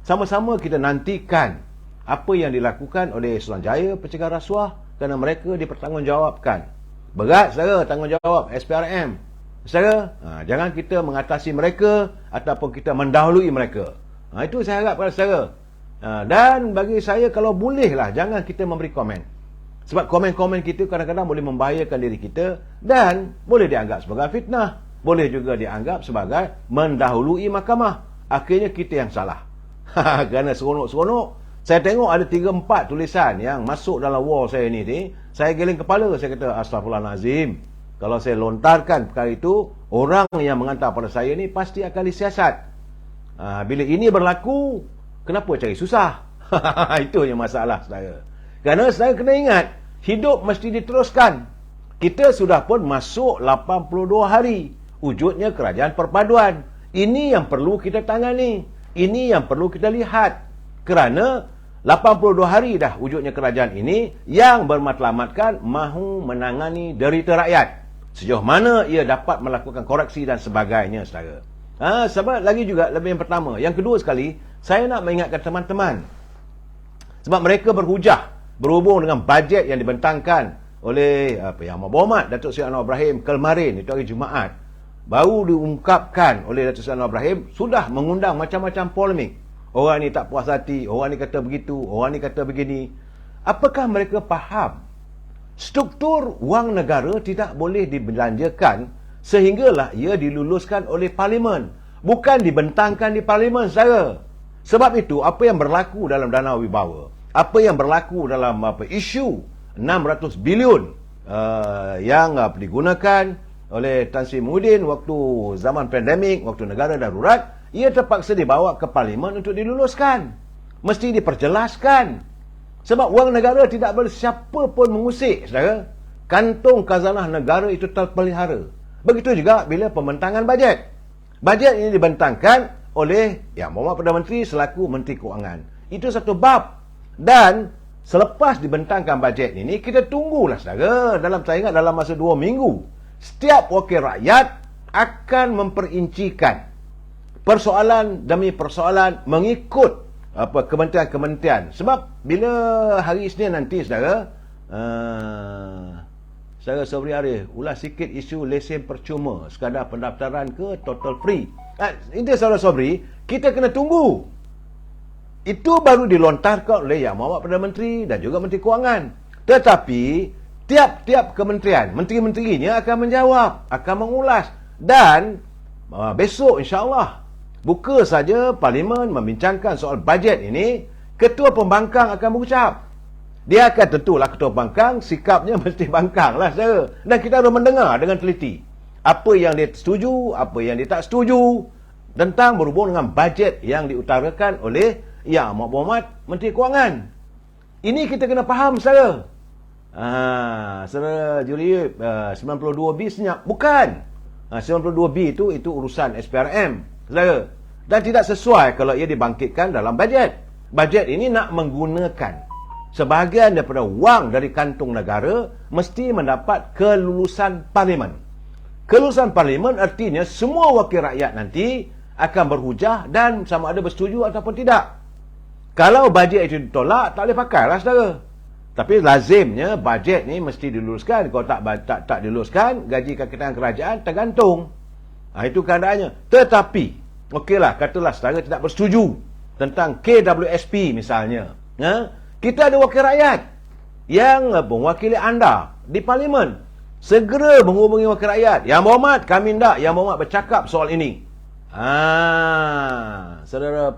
Sama-sama kita nantikan apa yang dilakukan oleh Suruhanjaya Pencegah Rasuah, kerana mereka dipertanggungjawabkan. Berat, saudara, tanggungjawab SPRM. Saudara, jangan kita mengatasi mereka ataupun kita mendahului mereka. Itu saya harap pada saudara. Dan bagi saya, kalau bolehlah, jangan kita memberi komen. Sebab komen-komen kita kadang-kadang boleh membahayakan diri kita dan boleh dianggap sebagai fitnah. Boleh juga dianggap sebagai mendahului mahkamah. Akhirnya kita yang salah. Kerana seronok-seronok, saya tengok ada 3-4 tulisan yang masuk dalam wall saya ni. Saya geleng kepala, saya kata, Astaghfirullahalazim. Kalau saya lontarkan perkara itu, orang yang mengantar pada saya ni pasti akan disiasat. Bila ini berlaku, kenapa cari susah? Itu yang masalah, saudara. Kerana saya kena ingat, hidup mesti diteruskan. Kita sudah pun masuk 82 hari. Wujudnya kerajaan perpaduan. Ini yang perlu kita tangani. Ini yang perlu kita lihat. Kerana 82 hari dah wujudnya kerajaan ini yang bermatlamatkan mahu menangani derita rakyat. Sejauh mana ia dapat melakukan koreksi dan sebagainya, saudara. Sebab lagi juga lebih yang pertama. Yang kedua sekali, saya nak mengingatkan teman-teman. Sebab mereka berhujah berhubung dengan bajet yang dibentangkan oleh Yang Berhormat Datuk Seri Anwar Ibrahim kemarin, itu hari Jumaat. Baru diungkapkan oleh Datuk Seri Anwar Ibrahim, sudah mengundang macam-macam polemik. Orang ni tak puas hati, orang ni kata begitu, orang ni kata begini. Apakah mereka faham struktur wang negara tidak boleh dibelanjakan sehinggalah ia diluluskan oleh Parlimen. Bukan dibentangkan di Parlimen, saudara. Sebab itu, apa yang berlaku dalam dana wibawa, apa yang berlaku dalam isu 600 bilion yang digunakan oleh Tan Sri Muhyiddin waktu zaman pandemik, waktu negara darurat, ia terpaksa dibawa ke Parlimen untuk diluluskan. Mesti diperjelaskan. Sebab wang negara tidak boleh siapa pun mengusik, saudara. Kantung khazanah negara itu terpelihara. Begitu juga bila pembentangan bajet. Bajet ini dibentangkan oleh Yang Berhormat Perdana Menteri selaku Menteri Kewangan. Itu satu bab. Dan selepas dibentangkan bajet ini, kita tunggulah, saudara. Saya ingat dalam masa 2 minggu, setiap wakil rakyat akan memperincikan persoalan demi persoalan mengikut kementerian-kementerian. Sebab bila hari Isnin nanti, saudara, saudara Sobri Arif ulas sikit isu lesen percuma, sekadar pendaftaran ke total free. Ini saudara Sobri, kita kena tunggu. Itu baru dilontarkan oleh Yang Berhormat Perdana Menteri dan juga Menteri Kewangan. Tetapi tiap-tiap kementerian, menteri-menterinya akan menjawab, akan mengulas. Dan besok insya-Allah buka saja Parlimen membincangkan soal bajet ini, Ketua Pembangkang akan berucap. Dia akan tentulah Ketua Pembangkang, sikapnya mesti bangkang lah, saudara. Dan kita harus mendengar dengan teliti apa yang dia setuju, apa yang dia tak setuju tentang berhubung dengan bajet yang diutarakan oleh Yang Berhormat Menteri Kewangan. Ini kita kena faham, saudara. Saudara Julius, 92B senyap. Bukan. 92B itu urusan SPRM, saudara. Dan tidak sesuai kalau ia dibangkitkan dalam bajet. Bajet ini nak menggunakan sebahagian daripada wang dari kantung negara mesti mendapat kelulusan Parlimen. Kelulusan Parlimen artinya semua wakil rakyat nanti akan berhujah dan sama ada bersetuju ataupun tidak. Kalau bajet itu ditolak, tak boleh pakai lah, saudara. Tapi lazimnya bajet ni mesti diluluskan. Kalau tak diluluskan, gaji kakitan kerajaan tergantung. Itu keadaannya. Tetapi okeylah, katalah saudara tidak bersetuju tentang KWSP misalnya. Kita ada wakil rakyat yang mewakili anda di Parlimen. Segera menghubungi wakil rakyat. Yang Berhormat, kami tidak. Yang Berhormat bercakap soal ini. Saudara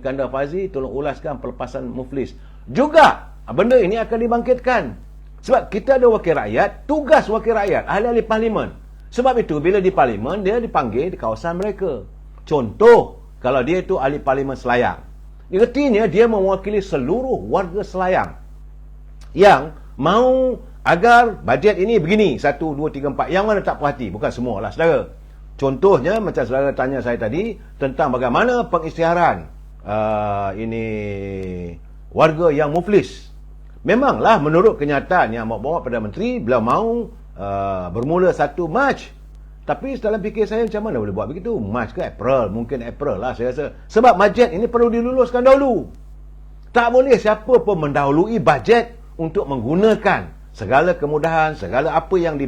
Kanda Fazi, tolong ulaskan pelepasan muflis. Juga, benda ini akan dibangkitkan. Sebab kita ada wakil rakyat, tugas wakil rakyat, ahli-ahli Parlimen. Sebab itu, bila di Parlimen, dia dipanggil di kawasan mereka. Contoh, kalau dia itu ahli Parlimen Selayang, artinya dia mewakili seluruh warga Selayang yang mau agar bajet ini begini, 1, 2, 3, 4. Yang mana tak puas hati? Bukan semua lah, saudara. Contohnya, macam saudara tanya saya tadi, tentang bagaimana pengisytiharan ini warga yang muflis. Memanglah menurut kenyataan Yang Berhormat Perdana Menteri, beliau mahu bermula 1 Mac. Tapi dalam fikir saya, macam mana boleh buat begitu? Mac ke April? Mungkin April lah saya rasa. Sebab bajet ini perlu diluluskan dahulu. Tak boleh siapa pun mendahului bajet untuk menggunakan segala kemudahan, segala apa yang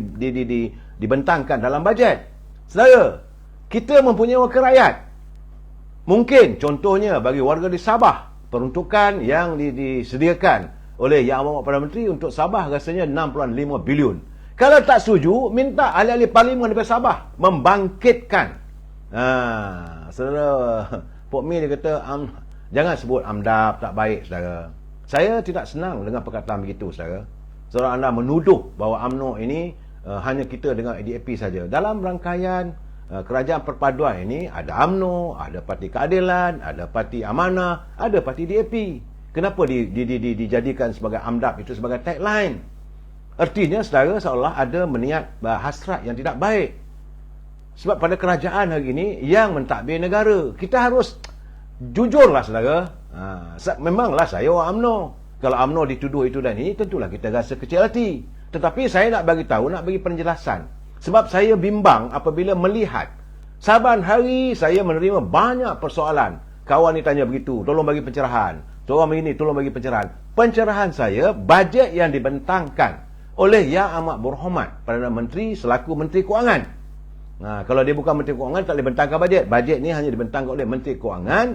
dibentangkan dalam bajet. Saudara, kita mempunyai wakil rakyat. Mungkin contohnya bagi warga di Sabah, peruntukan yang disediakan oleh Yang Berhormat Perdana Menteri untuk Sabah rasanya 6.5 bilion. Kalau tak setuju, minta ahli-ahli Parlimen daripada Sabah membangkitkan. Saudara Pok Mi dia kata, jangan sebut AMDAP tak baik, saudara. Saya tidak senang dengan perkataan begitu, saudara. Saudara anda menuduh bahawa UMNO ini hanya kita dengan ADAP saja. Dalam rangkaian kerajaan perpaduan ini ada UMNO, ada Parti Keadilan, ada Parti Amanah, ada Parti DAP. Kenapa dijadikan sebagai AMDAP itu sebagai tagline? Artinya saudara seolah ada meniat hasrat yang tidak baik. Sebab pada kerajaan hari ini yang mentadbir negara, kita harus jujurlah, saudara. Memanglah saya orang UMNO. Kalau UMNO dituduh itu dan ini, tentulah kita rasa kecil hati. Tetapi saya nak bagi tahu, nak bagi penjelasan. Sebab saya bimbang apabila melihat saban hari saya menerima banyak persoalan. Kawan ni tanya begitu, tolong bagi pencerahan. Tolong begini, tolong bagi pencerahan. Pencerahan saya, bajet yang dibentangkan oleh Yang Amat Berhormat Perdana Menteri selaku Menteri Kewangan. Kalau dia bukan Menteri Kewangan, tak boleh bentangkan bajet. Bajet ni hanya dibentangkan oleh Menteri Kewangan.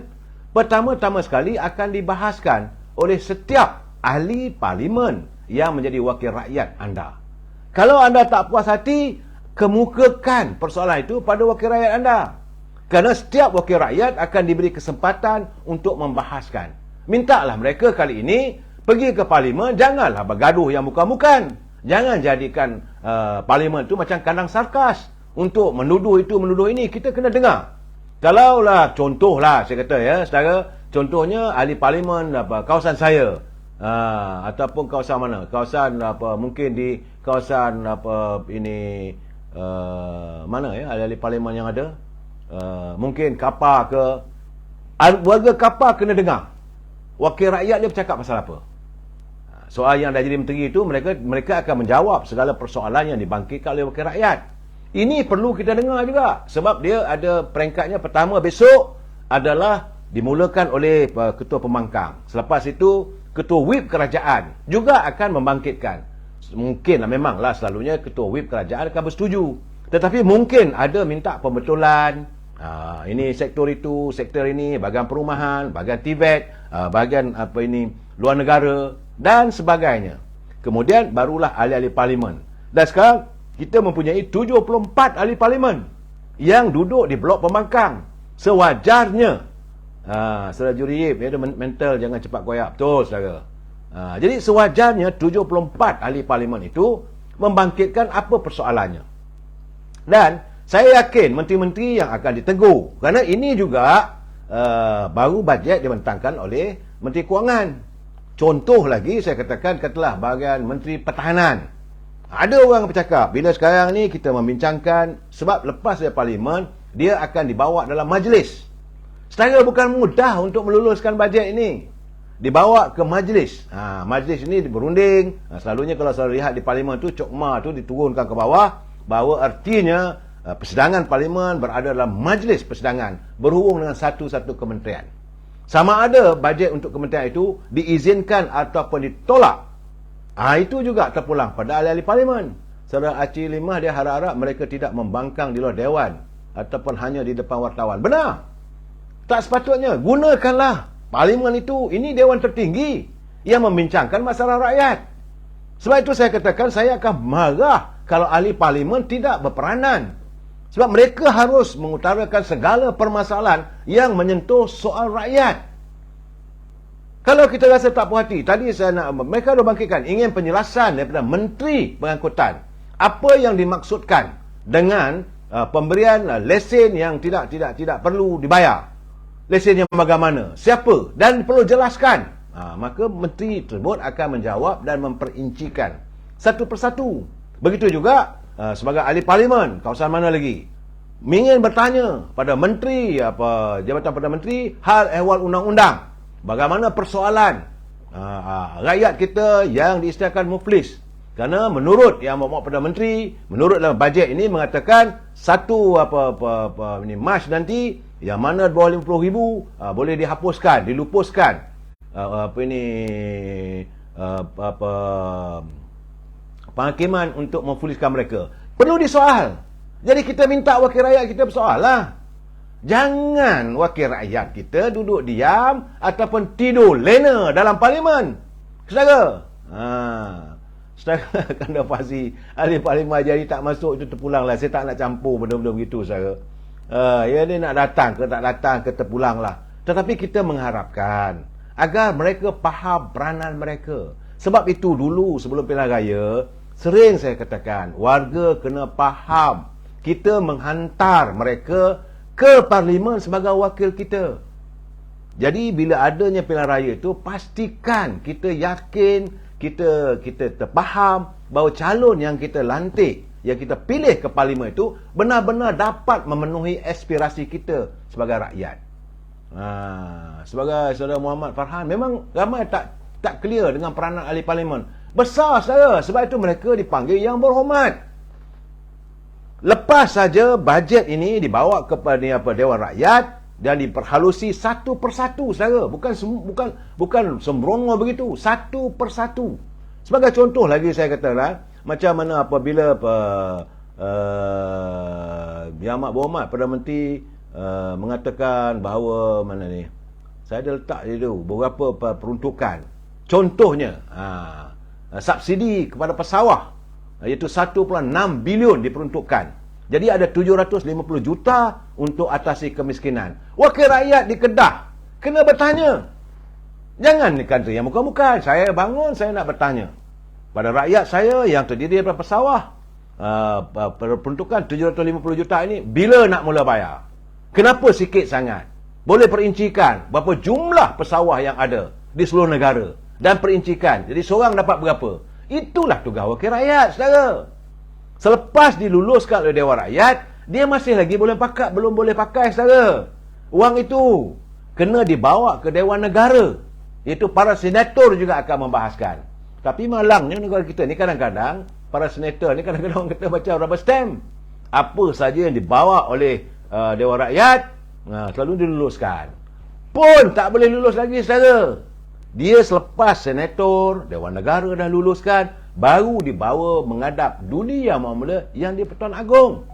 Pertama-tama sekali akan dibahaskan oleh setiap ahli Parlimen yang menjadi wakil rakyat anda. Kalau anda tak puas hati, kemukakan persoalan itu pada wakil rakyat anda. Kerana setiap wakil rakyat akan diberi kesempatan untuk membahaskan. Mintalah mereka kali ini pergi ke parlimen, janganlah bergaduh yang bukan-bukan. Jangan jadikan parlimen itu macam kandang sarkas untuk menuduh itu, menuduh ini. Kita kena dengar. Kalaulah contohlah saya kata ya, saudara, contohnya ahli parlimen kawasan saya, ataupun kawasan mana? Kawasan mungkin di kawasan ini mana ya ahli parlimen yang ada? Mungkin Kapar ke, warga Kapar kena dengar wakil rakyat dia bercakap pasal apa. Soal yang dah jadi menteri itu, mereka akan menjawab segala persoalan yang dibangkitkan oleh wakil rakyat. Ini perlu kita dengar juga, sebab dia ada peringkatnya. Pertama besok adalah dimulakan oleh ketua pembangkang. Selepas itu ketua whip kerajaan juga akan membangkitkan. Mungkinlah, memanglah selalunya ketua whip kerajaan akan bersetuju, tetapi mungkin ada minta pembetulan. Ini sektor itu, sektor ini, bahagian perumahan, bahagian TVET, bahagian luar negara dan sebagainya. Kemudian barulah ahli-ahli parlimen. Dan sekarang kita mempunyai 74 ahli parlimen yang duduk di blok pembangkang. Sewajarnya, saudara juri Yip, ada mental jangan cepat koyak. Betul, saudara. Jadi sewajarnya 74 ahli parlimen itu membangkitkan apa persoalannya. Dan saya yakin menteri-menteri yang akan ditegur, kerana ini juga baru bajet dibentangkan oleh Menteri Kewangan. Contoh lagi saya katakanlah bahagian Menteri Pertahanan. Ada orang bercakap, bila sekarang ni kita membincangkan, sebab lepas dari parlimen, dia akan dibawa dalam majlis. Secara bukan mudah untuk meluluskan bajet ini. Dibawa ke majlis. Majlis ini berunding. Selalunya kalau saya lihat di parlimen tu, cokma tu diturunkan ke bawah, bahawa artinya persidangan parlimen berada dalam majlis persidangan berhubung dengan satu-satu kementerian. Sama ada bajet untuk kementerian itu diizinkan ataupun ditolak. Itu juga terpulang pada ahli-ahli parlimen. Saudara Aceh Limah, dia harap-harap mereka tidak membangkang di luar dewan ataupun hanya di depan wartawan. Benar. Tak sepatutnya. Gunakanlah parlimen itu. Ini dewan tertinggi yang membincangkan masalah rakyat. Sebab itu saya katakan, saya akan marah kalau ahli parlimen tidak berperanan. Sebab mereka harus mengutarakan segala permasalahan yang menyentuh soal rakyat. Kalau kita rasa tak puas hati, tadi mereka dah bangkitkan, ingin penjelasan daripada Menteri Pengangkutan. Apa yang dimaksudkan dengan pemberian lesen yang tidak perlu dibayar? Lesen yang bagaimana? Siapa? Dan perlu jelaskan. Maka menteri tersebut akan menjawab dan memperincikan satu persatu. Begitu juga sebagai ahli parlimen, kawasan mana lagi, ingin bertanya pada menteri, Jabatan Perdana Menteri, hal ehwal undang-undang. Bagaimana persoalan rakyat kita yang diistilahkan muflis. Kerana menurut yang bawa Perdana Menteri, menurut dalam bajet ini mengatakan satu Mac nanti yang mana bawah 50,000 boleh dihapuskan, dilupuskan penghakiman untuk memfuliskan mereka. Perlu disoal. Jadi kita minta wakil rakyat kita bersoal lah. Jangan wakil rakyat kita duduk diam ataupun tidur lena dalam parlimen. Saudara, saudara kanda pasti ahli parlimen jadi tak masuk itu terpulang lah. Saya tak nak campur benda-benda begitu, saudara. Ya, dia nak datang ke tak datang ke terpulang lah. Tetapi kita mengharapkan agar mereka faham peranan mereka. Sebab itu dulu sebelum pilihan raya, sering saya katakan, warga kena faham. Kita menghantar mereka ke parlimen sebagai wakil kita. Jadi bila adanya pilihan raya itu, pastikan kita yakin, kita terfaham bahawa calon yang kita lantik, yang kita pilih ke parlimen itu benar-benar dapat memenuhi aspirasi kita sebagai rakyat. Sebagai saudara Muhammad Farhan, memang ramai tak clear dengan peranan ahli parlimen. Besar, saudara. Sebab itu mereka dipanggil yang berhormat. Lepas saja bajet ini dibawa kepada Dewan Rakyat dan diperhalusi satu persatu, saudara. Bukan sembrono begitu, satu persatu. Sebagai contoh lagi saya katakan, macam mana apabila Yang Amat Berhormat Perdana Menteri mengatakan bahawa mana ni, saya ada letak dia tu beberapa peruntukan. Contohnya, subsidi kepada pesawah, iaitu 1.6 bilion diperuntukkan. Jadi ada 750 juta untuk atasi kemiskinan. Wakil rakyat di Kedah kena bertanya. Jangan ni kata yang muka-muka. Saya bangun, saya nak bertanya pada rakyat saya yang terdiri daripada pesawah, peruntukan 750 juta ini bila nak mula bayar? Kenapa sikit sangat? Boleh perincikan berapa jumlah pesawah yang ada di seluruh negara dan perincikan. Jadi seorang dapat berapa? Itulah tugas wakil rakyat, saudara. Selepas diluluskan oleh Dewan Rakyat, dia masih lagi belum boleh pakai, saudara. Wang itu kena dibawa ke Dewan Negara. Iaitu para senator juga akan membahaskan. Tapi malangnya negara kita ni kadang-kadang, para senator ni kadang-kadang orang kata macam rubber stamp. Apa saja yang dibawa oleh Dewan Rakyat, selalu diluluskan. Pun tak boleh lulus lagi, saudara. Dia selepas senator, Dewan Negara dah luluskan, baru dibawa menghadap Duli Yang Maha-Mulia yang di Pertuan Agong.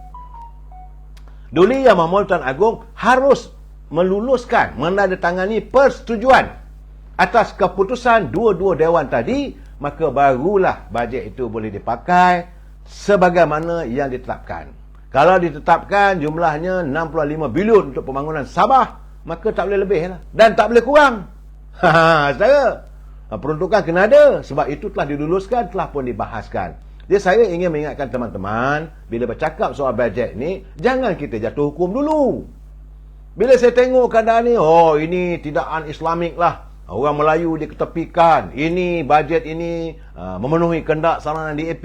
Duli Yang Maha-Mulia Pertuan Agong harus meluluskan, menandatangani persetujuan atas keputusan dua-dua dewan tadi, maka barulah bajet itu boleh dipakai sebagaimana yang ditetapkan. Kalau ditetapkan jumlahnya 65 bilion untuk pembangunan Sabah, maka tak boleh lebih lah. Dan tak boleh kurang. Saudara, peruntukan kena ada. Sebab itu telah diluluskan, telah pun dibahaskan. Jadi saya ingin mengingatkan teman-teman, bila bercakap soal bajet ni, jangan kita jatuh hukum dulu. Bila saya tengok keadaan ni, oh ini tidak un-Islamik lah, orang Melayu diketepikan, ini bajet ini memenuhi kehendak saranan DAP,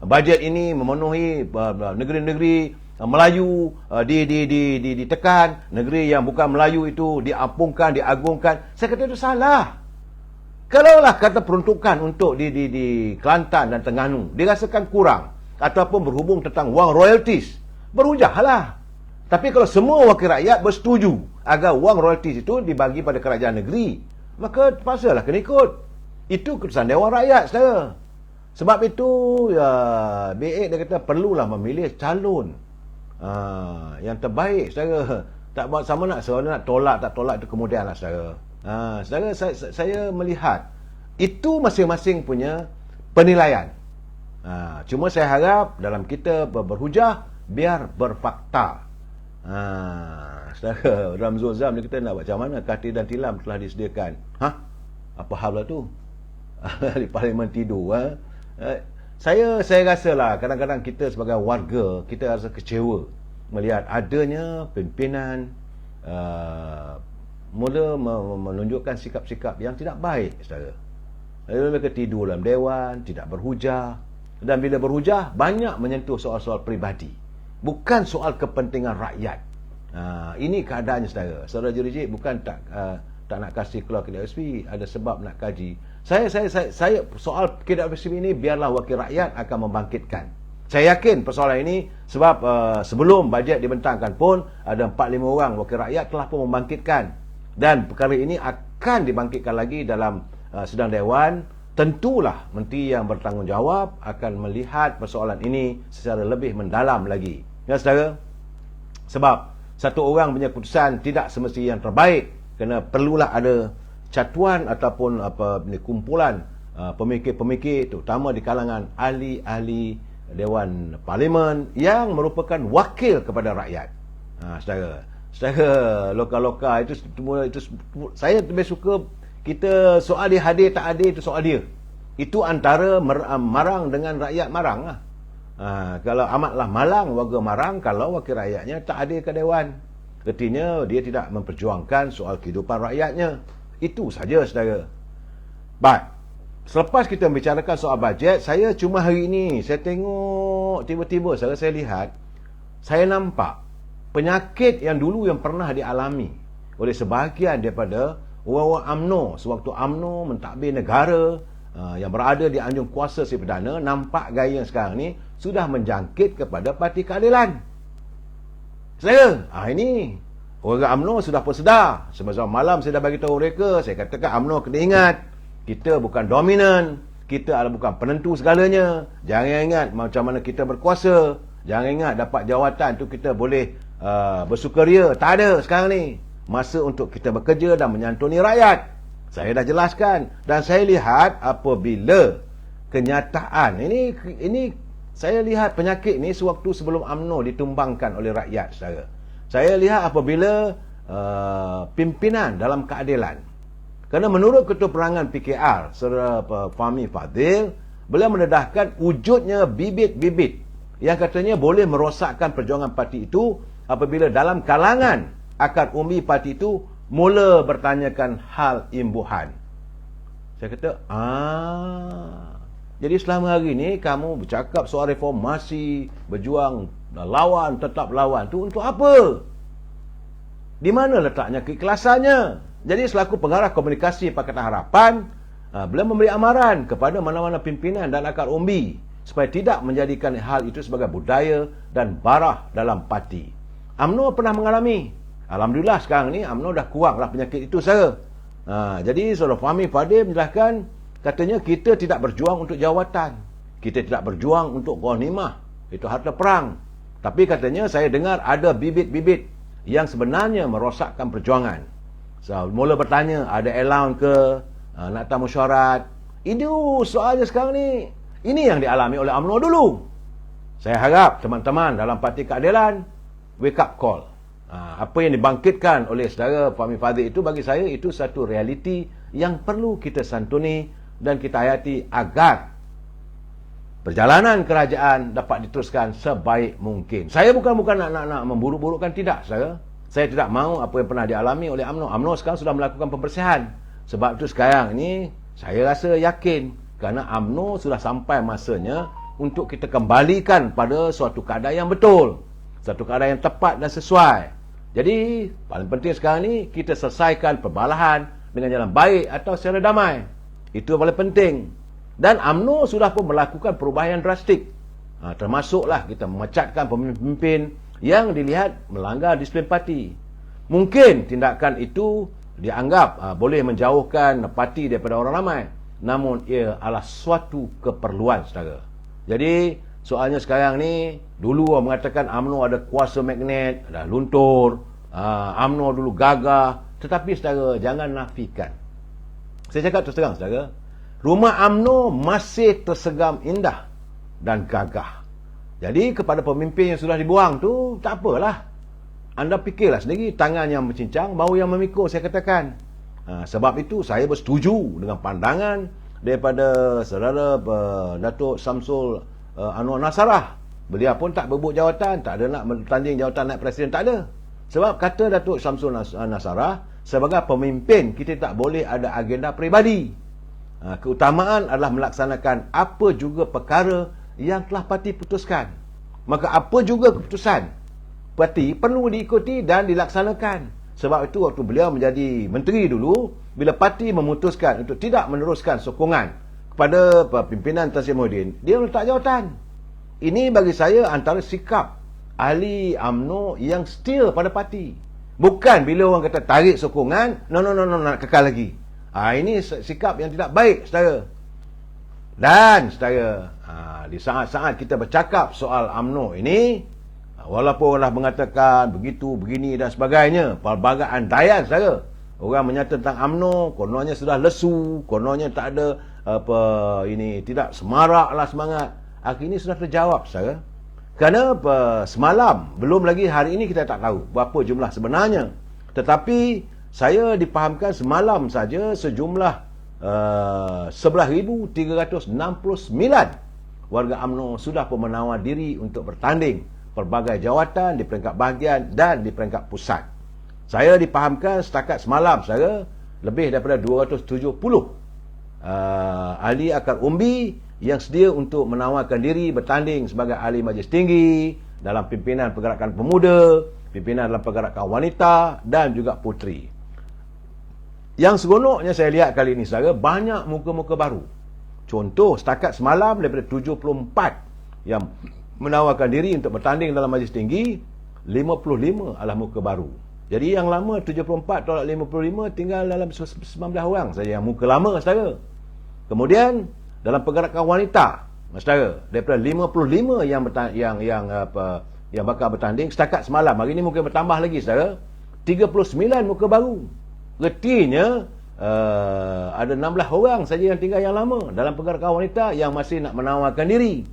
bajet ini memenuhi negeri-negeri Melayu ditekan, negeri yang bukan Melayu itu diampungkan, diagungkan. Saya kata itu salah. Kalaulah kata peruntukan untuk di Kelantan dan Terengganu dirasakan kurang ataupun berhubung tentang wang royalties, berhujahlah. Tapi kalau semua wakil rakyat bersetuju agar wang royalties itu dibagi pada kerajaan negeri, maka terpaksalah kena ikut. Itu keputusan Dewan Rakyat, saudara. Sebab itu BA dia kata perlulah memilih calon yang terbaik, saudara. Tak buat sama nak saudara nak tolak tak tolak itu kemudian lah, saudara. Saudara, saya melihat itu masing-masing punya penilaian. Cuma saya harap dalam kita berhujah biar berfakta. Saudara, Ramzul Zam ni kita nak buat macam mana? Katil dan tilam telah disediakan. Apa hal lah tu? Di Parlimen tidur. Saya rasalah kadang-kadang kita sebagai warga, kita rasa kecewa melihat adanya pimpinan mula menunjukkan sikap-sikap yang tidak baik, saudara. Mereka tidur dalam dewan, tidak berhujah. Dan bila berhujah, banyak menyentuh soal-soal peribadi. Bukan soal kepentingan rakyat. Ini keadaannya, saudara. Saudara Jurijik bukan tak nak kasih keluar KWSP, ada sebab nak kaji. Saya soal KWSP ini biarlah wakil rakyat akan membangkitkan. Saya yakin persoalan ini sebab sebelum bajet dibentangkan pun ada 4-5 orang wakil rakyat telah pun membangkitkan. Dan perkara ini akan dibangkitkan lagi dalam sidang dewan. Tentulah menteri yang bertanggungjawab akan melihat persoalan ini secara lebih mendalam lagi. Ya, saudara? Sebab satu orang punya keputusan tidak semesti yang terbaik. Kerana perlulah ada catuan ataupun kumpulan pemikir-pemikir, terutama di kalangan ahli-ahli Dewan Parlimen yang merupakan wakil kepada rakyat. Saudara, lokal-lokal itu saya lebih suka kita soal dia hadir tak hadir itu soal dia. Itu antara marang dengan rakyat marang lah. Kalau amatlah malang warga marang kalau wakil rakyatnya tak hadir ke dewan. Artinya dia tidak memperjuangkan soal kehidupan rakyatnya. Itu saja, saudara. But selepas kita membicarakan soal bajet, saya cuma hari ini saya tengok tiba-tiba saya lihat, saya nampak penyakit yang dulu yang pernah dialami oleh sebahagian daripada orang-orang UMNO sewaktu UMNO mentadbir negara yang berada di anjung kuasa si perdana, nampak gaya yang sekarang ni sudah menjangkit kepada Parti Keadilan. Saya, ini orang UMNO sudah pun sedar. Sebab malam saya dah bagi tahu mereka, saya katakan UMNO kena ingat, kita bukan dominan, kita adalah bukan penentu segalanya. Jangan ingat macam mana kita berkuasa, jangan ingat dapat jawatan tu kita boleh bersukaria. Tak ada sekarang ni. Masa untuk kita bekerja dan menyantuni rakyat. Saya dah jelaskan. Dan saya lihat apabila kenyataan. Ini saya lihat penyakit ni sewaktu sebelum UMNO ditumbangkan oleh rakyat, saudara. Saya lihat apabila pimpinan dalam keadilan. Kerana menurut Ketua Perangan PKR, Saudara Fahmi Fadzil, beliau mendedahkan wujudnya bibit-bibit yang katanya boleh merosakkan perjuangan parti itu apabila dalam kalangan akar umbi parti itu mula bertanyakan hal imbuhan. Saya kata, jadi selama hari ni kamu bercakap soal reformasi, berjuang lawan, tetap lawan. Tu untuk apa? Di mana letaknya keikhlasannya? Jadi selaku pengarah komunikasi Pakatan Harapan, beliau memberi amaran kepada mana-mana pimpinan dan akar umbi supaya tidak menjadikan hal itu sebagai budaya dan barah dalam parti. UMNO pernah mengalami. Alhamdulillah sekarang ni UMNO dah kuranglah penyakit itu, saudara. Jadi Saudara Fahmi Fadzil menjelaskan, katanya kita tidak berjuang untuk jawatan. Kita tidak berjuang untuk ghanimah. Itu harta perang. Tapi katanya saya dengar ada bibit-bibit yang sebenarnya merosakkan perjuangan. Mula bertanya, ada allowance ke? Nak tahu mesyuarat? Itu soalnya sekarang ni. Ini yang dialami oleh UMNO dulu. Saya harap teman-teman dalam Parti Keadilan wake up call. Apa yang dibangkitkan oleh saudara Fahmi Fadzil itu, bagi saya itu satu realiti yang perlu kita santuni dan kita hayati agar perjalanan kerajaan dapat diteruskan sebaik mungkin. Saya bukan nak memburuk-burukkan, tidak, saudara. Saya tidak mahu apa yang pernah dialami oleh UMNO. UMNO sekarang sudah melakukan pembersihan. Sebab itu sekarang ini saya rasa yakin kerana UMNO sudah sampai masanya untuk kita kembalikan pada suatu keadaan yang betul, suatu keadaan yang tepat dan sesuai. Jadi paling penting sekarang ni kita selesaikan perbalahan dengan jalan baik atau secara damai. Itu paling penting. Dan UMNO sudah pun melakukan perubahan yang drastik. Termasuklah kita memecatkan pemimpin yang dilihat melanggar disiplin parti. Mungkin tindakan itu dianggap boleh menjauhkan parti daripada orang ramai. Namun ia adalah suatu keperluan, saudara. Jadi soalnya sekarang ni, dulu orang mengatakan UMNO ada kuasa magnet, dah luntur, UMNO dulu gagah. Tetapi saudara, jangan nafikan. Saya cakap terus terang, saudara, rumah UMNO masih tersegam indah dan gagah. Jadi kepada pemimpin yang sudah dibuang tu, tak apalah. Anda fikirlah sendiri, tangan yang mencincang, bau yang memikul, saya katakan. Sebab itu saya bersetuju dengan pandangan daripada saudara Datuk Samsul Anwar Nasarah. Beliau pun tak berebut jawatan, tak ada nak bertanding jawatan naik presiden, tak ada. Sebab kata Datuk Samsul Nasarah, sebagai pemimpin kita tak boleh ada agenda peribadi. Keutamaan adalah melaksanakan apa juga perkara yang telah parti putuskan. Maka apa juga keputusan parti perlu diikuti dan dilaksanakan. Sebab itu waktu beliau menjadi menteri dulu, bila parti memutuskan untuk tidak meneruskan sokongan kepada pimpinan Tan Sri Muhyiddin, dia letak jawatan. Ini bagi saya antara sikap ahli UMNO yang setia pada parti. Bukan bila orang kata tarik sokongan, no, nak kekal lagi. Ini sikap yang tidak baik, saudara. Dan saudara, di saat-saat kita bercakap soal UMNO ini, walaupun orang dah mengatakan begitu, begini dan sebagainya, pelbagai andaian, saudara. Orang menyata tentang UMNO, kononnya sudah lesu, kononnya tak ada tidak semaraklah semangat. Akhir ini sudah terjawab, saudara. Kerana semalam, belum lagi hari ini kita tak tahu berapa jumlah sebenarnya. Tetapi saya dipahamkan semalam saja sejumlah 11,369 warga UMNO sudah pun menawar diri untuk bertanding pelbagai jawatan di peringkat bahagian dan di peringkat pusat. Saya dipahamkan setakat semalam, saudara, lebih daripada 270 ahli akar umbi yang sedia untuk menawarkan diri bertanding sebagai ahli majlis tinggi dalam pimpinan pergerakan pemuda, pimpinan dalam pergerakan wanita dan juga puteri. Yang seronoknya saya lihat kali ini, saudara, banyak muka-muka baru. Contoh, setakat semalam daripada 74 yang menawarkan diri untuk bertanding dalam majlis tinggi, 55 adalah muka baru. Jadi yang lama 74 tolak 55, tinggal dalam 19 orang saja yang muka lama, saudara. Kemudian dalam pergerakan wanita, saudara, daripada 55 yang bakal bertanding setakat semalam, hari ini mungkin bertambah lagi, saudara, 39 muka baru. Artinya ada 16 orang saja yang tinggal yang lama dalam pergerakan wanita yang masih nak menawarkan diri.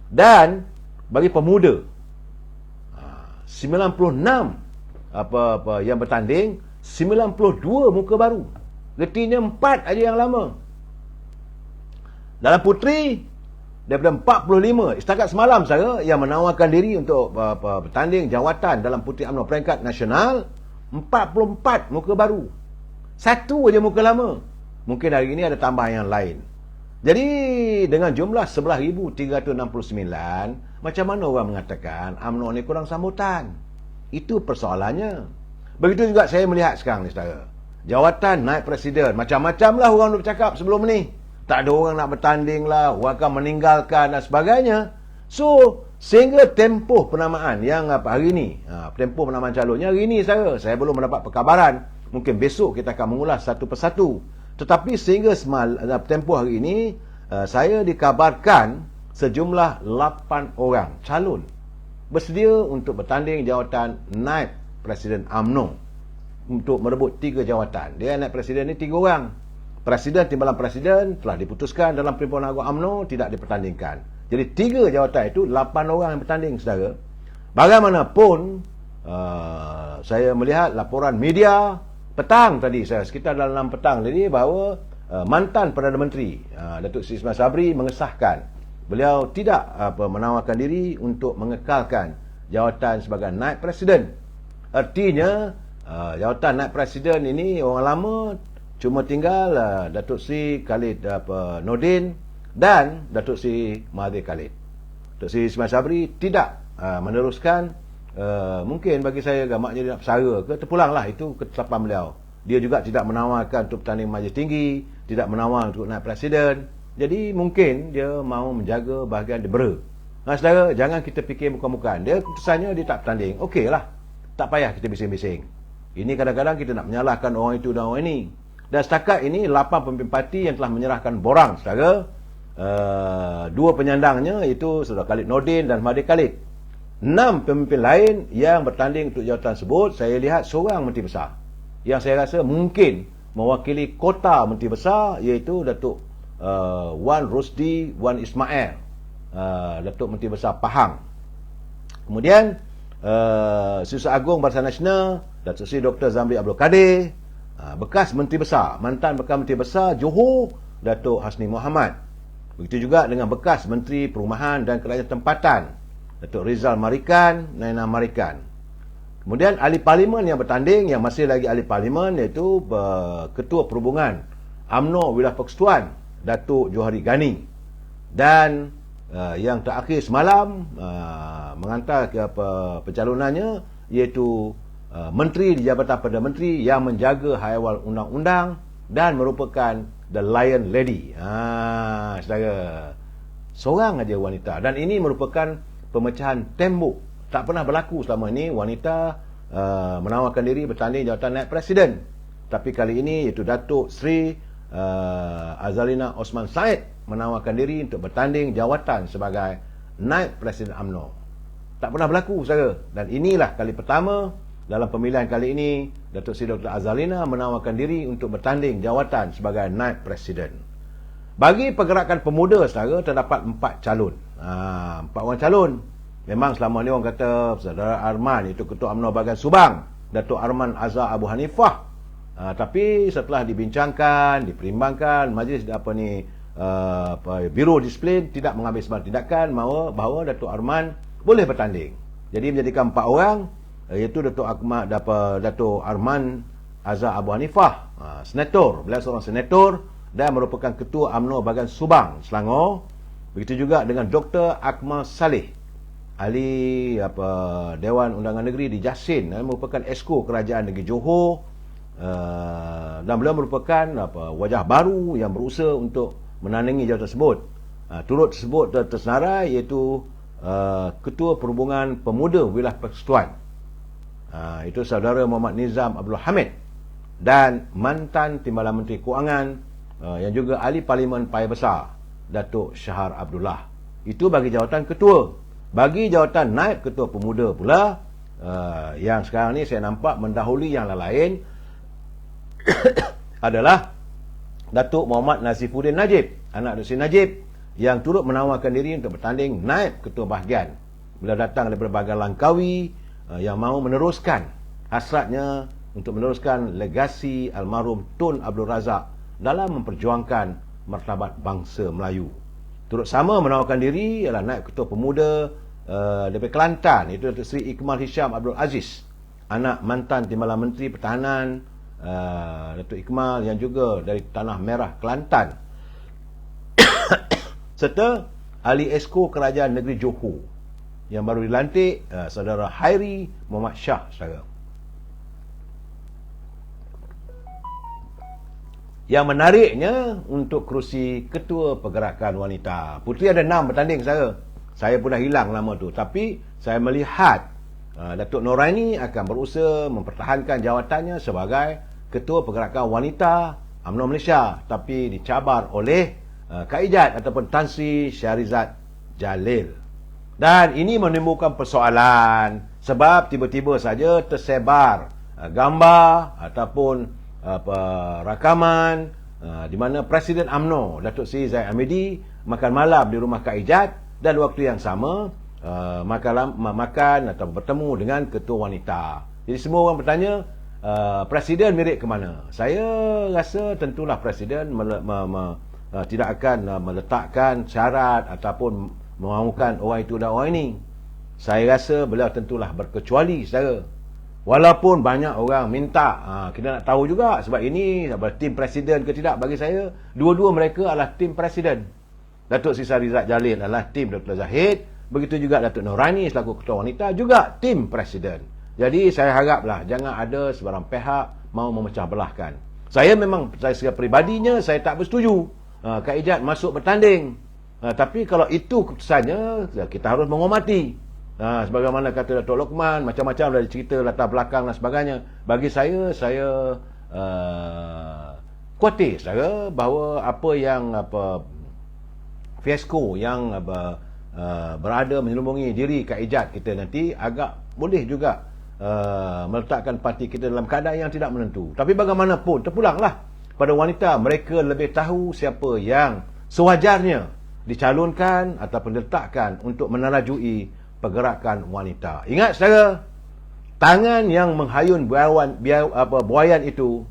Dan bagi pemuda 96 yang bertanding, 92 muka baru. Retinya 4 aja yang lama. Dalam puteri daripada 45 setakat semalam saya yang menawarkan diri untuk bertanding jawatan dalam Puteri UMNO peringkat nasional, 44 muka baru. Satu aja muka lama. Mungkin hari ini ada tambahan yang lain. Jadi dengan jumlah 11,369, macam mana orang mengatakan UMNO ni kurang sambutan? Itu persoalannya. Begitu juga saya melihat sekarang ni, saudara. Jawatan naib presiden, macam-macam lah orang nak bercakap sebelum ni. Tak ada orang nak bertanding lah, orang akan meninggalkan dan sebagainya. So, sehingga tempoh penamaan yang hari ni, tempoh penamaan calonnya hari ni, saya belum mendapat perkabaran. Mungkin besok kita akan mengulas satu persatu. Tetapi sehingga tempoh hari ini, saya dikabarkan sejumlah 8 orang calon bersedia untuk bertanding jawatan naib presiden UMNO untuk merebut 3 jawatan. Dia naib presiden ni 3 orang. Presiden timbalan presiden telah diputuskan dalam Perhimpunan Agung UMNO tidak dipertandingkan. Jadi 3 jawatan itu 8 orang yang bertanding, saudara. Bagaimanapun saya melihat laporan media petang tadi, saya sekitar dalam 6 petang tadi, bahawa mantan Perdana Menteri Datuk Seri Ismail Sabri mengesahkan beliau tidak menawarkan diri untuk mengekalkan jawatan sebagai naib presiden. Artinya jawatan naib presiden ini orang lama cuma tinggal Datuk Seri Khalid Nordin dan Datuk Seri Mahathir Khalid. Datuk Seri Ismail Sabri tidak meneruskan. Mungkin bagi saya gamaknya dia nak bersara ke, terpulanglah, itu ketetapan beliau. Dia juga tidak menawarkan untuk bertanding majlis tinggi, tidak menawar untuk naib presiden. Jadi mungkin dia mahu menjaga bahagian dibera. Saudara, jangan kita fikir bukan-bukan. Dia keputusannya dia tak bertanding. Okeylah, tak payah kita bising-bising. Ini kadang-kadang kita nak menyalahkan orang itu dan orang ini. Dan setakat ini 8 pemimpin parti yang telah menyerahkan borang, saudara. 2 penyandangnya iaitu Saudara Khalid Nordin dan Mahathir Khalid. 6 pemimpin lain yang bertanding untuk jawatan tersebut, saya lihat seorang menteri besar yang saya rasa mungkin mewakili kota menteri besar, iaitu Datuk Wan Rosdi Wan Ismail, Datuk Menteri Besar Pahang. Kemudian Setiausaha Agung Barisan Nasional Datuk Seri Dr. Zamri Abdul Kadir, bekas Menteri Besar, mantan bekas Menteri Besar Johor Datuk Hasni Mohamad. Begitu juga dengan bekas Menteri Perumahan dan Kerajaan Tempatan Datuk Rizal Marikan, Naina Marikan. Kemudian ahli parlimen yang bertanding, yang masih lagi ahli parlimen, iaitu Ketua Perhubungan UMNO Wilayah Persekutuan Datuk Johari Ghani. Dan yang terakhir semalam mengantar ke pencalonannya, iaitu Menteri di Jabatan Perdana Menteri yang menjaga haiwal undang-undang dan merupakan The Lion Lady. Saudara, seorang aja wanita, dan ini merupakan pemecahan tembok. Tak pernah berlaku selama ini wanita menawarkan diri bertanding jawatan naib presiden. Tapi kali ini iaitu Datuk Seri Azalina Osman Said menawarkan diri untuk bertanding jawatan sebagai naib presiden UMNO. Tak pernah berlaku, saudara. Dan inilah kali pertama dalam pemilihan kali ini Datuk Seri Dr. Azalina menawarkan diri untuk bertanding jawatan sebagai naib presiden. Bagi pergerakan pemuda, saudara, terdapat 4 calon. 4 orang calon. Memang selama ni orang kata Saudara Arman itu Ketua UMNO bahagian Subang, Datuk Arman Azhar Abu Hanifah. Tapi setelah dibincangkan, diperimbangkan, majlis Biro Disiplin tidak mengambil sebarang tindakan bahawa Datuk Arman boleh bertanding. Jadi menjadikan 4 orang, iaitu Datuk Arman Azhar Abu Hanifah, senator, beliau seorang senator dan merupakan Ketua UMNO bahagian Subang, Selangor. Begitu juga dengan Dr. Akmal Saleh, ahli Dewan Undangan Negeri di Jasin, merupakan Esko Kerajaan Negeri Johor, dan beliau merupakan wajah baru yang berusaha untuk menandingi jawatan tersebut. Turut tersebut tersenarai iaitu Ketua Perhubungan Pemuda Wilayah Persekutuan, itu Saudara Muhammad Nizam Abdul Hamid, dan mantan Timbalan Menteri Kewangan yang juga ahli Parlimen Paya Besar Datuk Syahar Abdullah. Itu bagi jawatan ketua. Bagi jawatan naib ketua pemuda pula, yang sekarang ni saya nampak mendahului yang lain, adalah Datuk Muhammad Nazifuddin Najib, anak Datuk Seri Najib, yang turut menawarkan diri untuk bertanding naib ketua bahagian. Beliau datang dari berbagai Langkawi yang mahu meneruskan hasratnya untuk meneruskan legasi almarhum Tun Abdul Razak dalam memperjuangkan martabat bangsa Melayu. Turut sama menawarkan diri ialah naib ketua pemuda dari Kelantan, iaitu Datuk Seri Ikmal Hisham Abdul Aziz, anak mantan Timbalan Menteri Pertahanan Datuk Ikmal yang juga dari Tanah Merah, Kelantan, serta ahli Esko Kerajaan Negeri Johor yang baru dilantik, saudara Hairi Muhammad Shah, saudara. Yang menariknya, untuk kerusi Ketua Pergerakan Wanita Puteri ada 6 bertanding, saudara. Saya pun dah hilang nama tu, tapi saya melihat Datuk Noraini akan berusaha mempertahankan jawatannya sebagai Ketua Pergerakan Wanita UMNO Malaysia, tapi dicabar oleh Kak Ijat ataupun Tan Sri Syarizat Jalil. Dan ini menimbulkan persoalan sebab tiba-tiba saja tersebar gambar ataupun rakaman di mana Presiden UMNO Datuk Seri Zahid Hamidi makan malam di rumah Kak Ijat, dan waktu yang sama makan atau bertemu dengan Ketua Wanita. Jadi semua orang bertanya, Presiden mirik ke mana? Saya rasa tentulah Presiden tidak akan meletakkan syarat ataupun memahukan orang itu dan orang ini. Saya rasa beliau tentulah berkecuali, saudara. Walaupun banyak orang minta, kita nak tahu juga sebab ini tim Presiden ke tidak. Bagi saya, dua-dua mereka adalah tim Presiden. Datuk Sri Syarizat Jalil adalah tim Dr. Zahid, begitu juga Datuk Noraini selaku Ketua Wanita juga tim Presiden. Jadi saya haraplah jangan ada sebarang pihak mahu memecah belahkan. Saya secara peribadinya saya tak bersetuju Kak Ijat masuk bertanding. Tapi kalau itu keputusannya, kita harus menghormati. Sebagaimana kata Datuk Lokman, macam-macam dari cerita latar belakang dan sebagainya. Bagi saya khawatir saudara bahawa apa yang fiasko yang berada menyelubungi diri Kak Ijat kita nanti agak boleh juga meletakkan parti kita dalam keadaan yang tidak menentu. Tapi bagaimanapun, terpulanglah pada wanita, mereka lebih tahu siapa yang sewajarnya dicalonkan ataupun diletakkan untuk menerajui pergerakan wanita. Ingat saudara, tangan yang menghayun buayan itu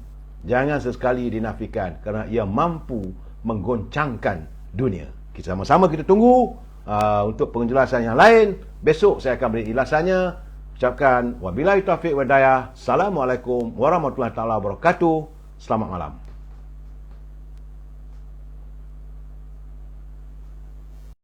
jangan sesekali dinafikan kerana ia mampu menggoncangkan dunia. Sama-sama kita tunggu untuk penjelasan yang lain. Besok saya akan beri ulasannya. Ucapkan wabillahi taufiq wal hidayah. Assalamualaikum warahmatullahi wabarakatuh. Selamat malam.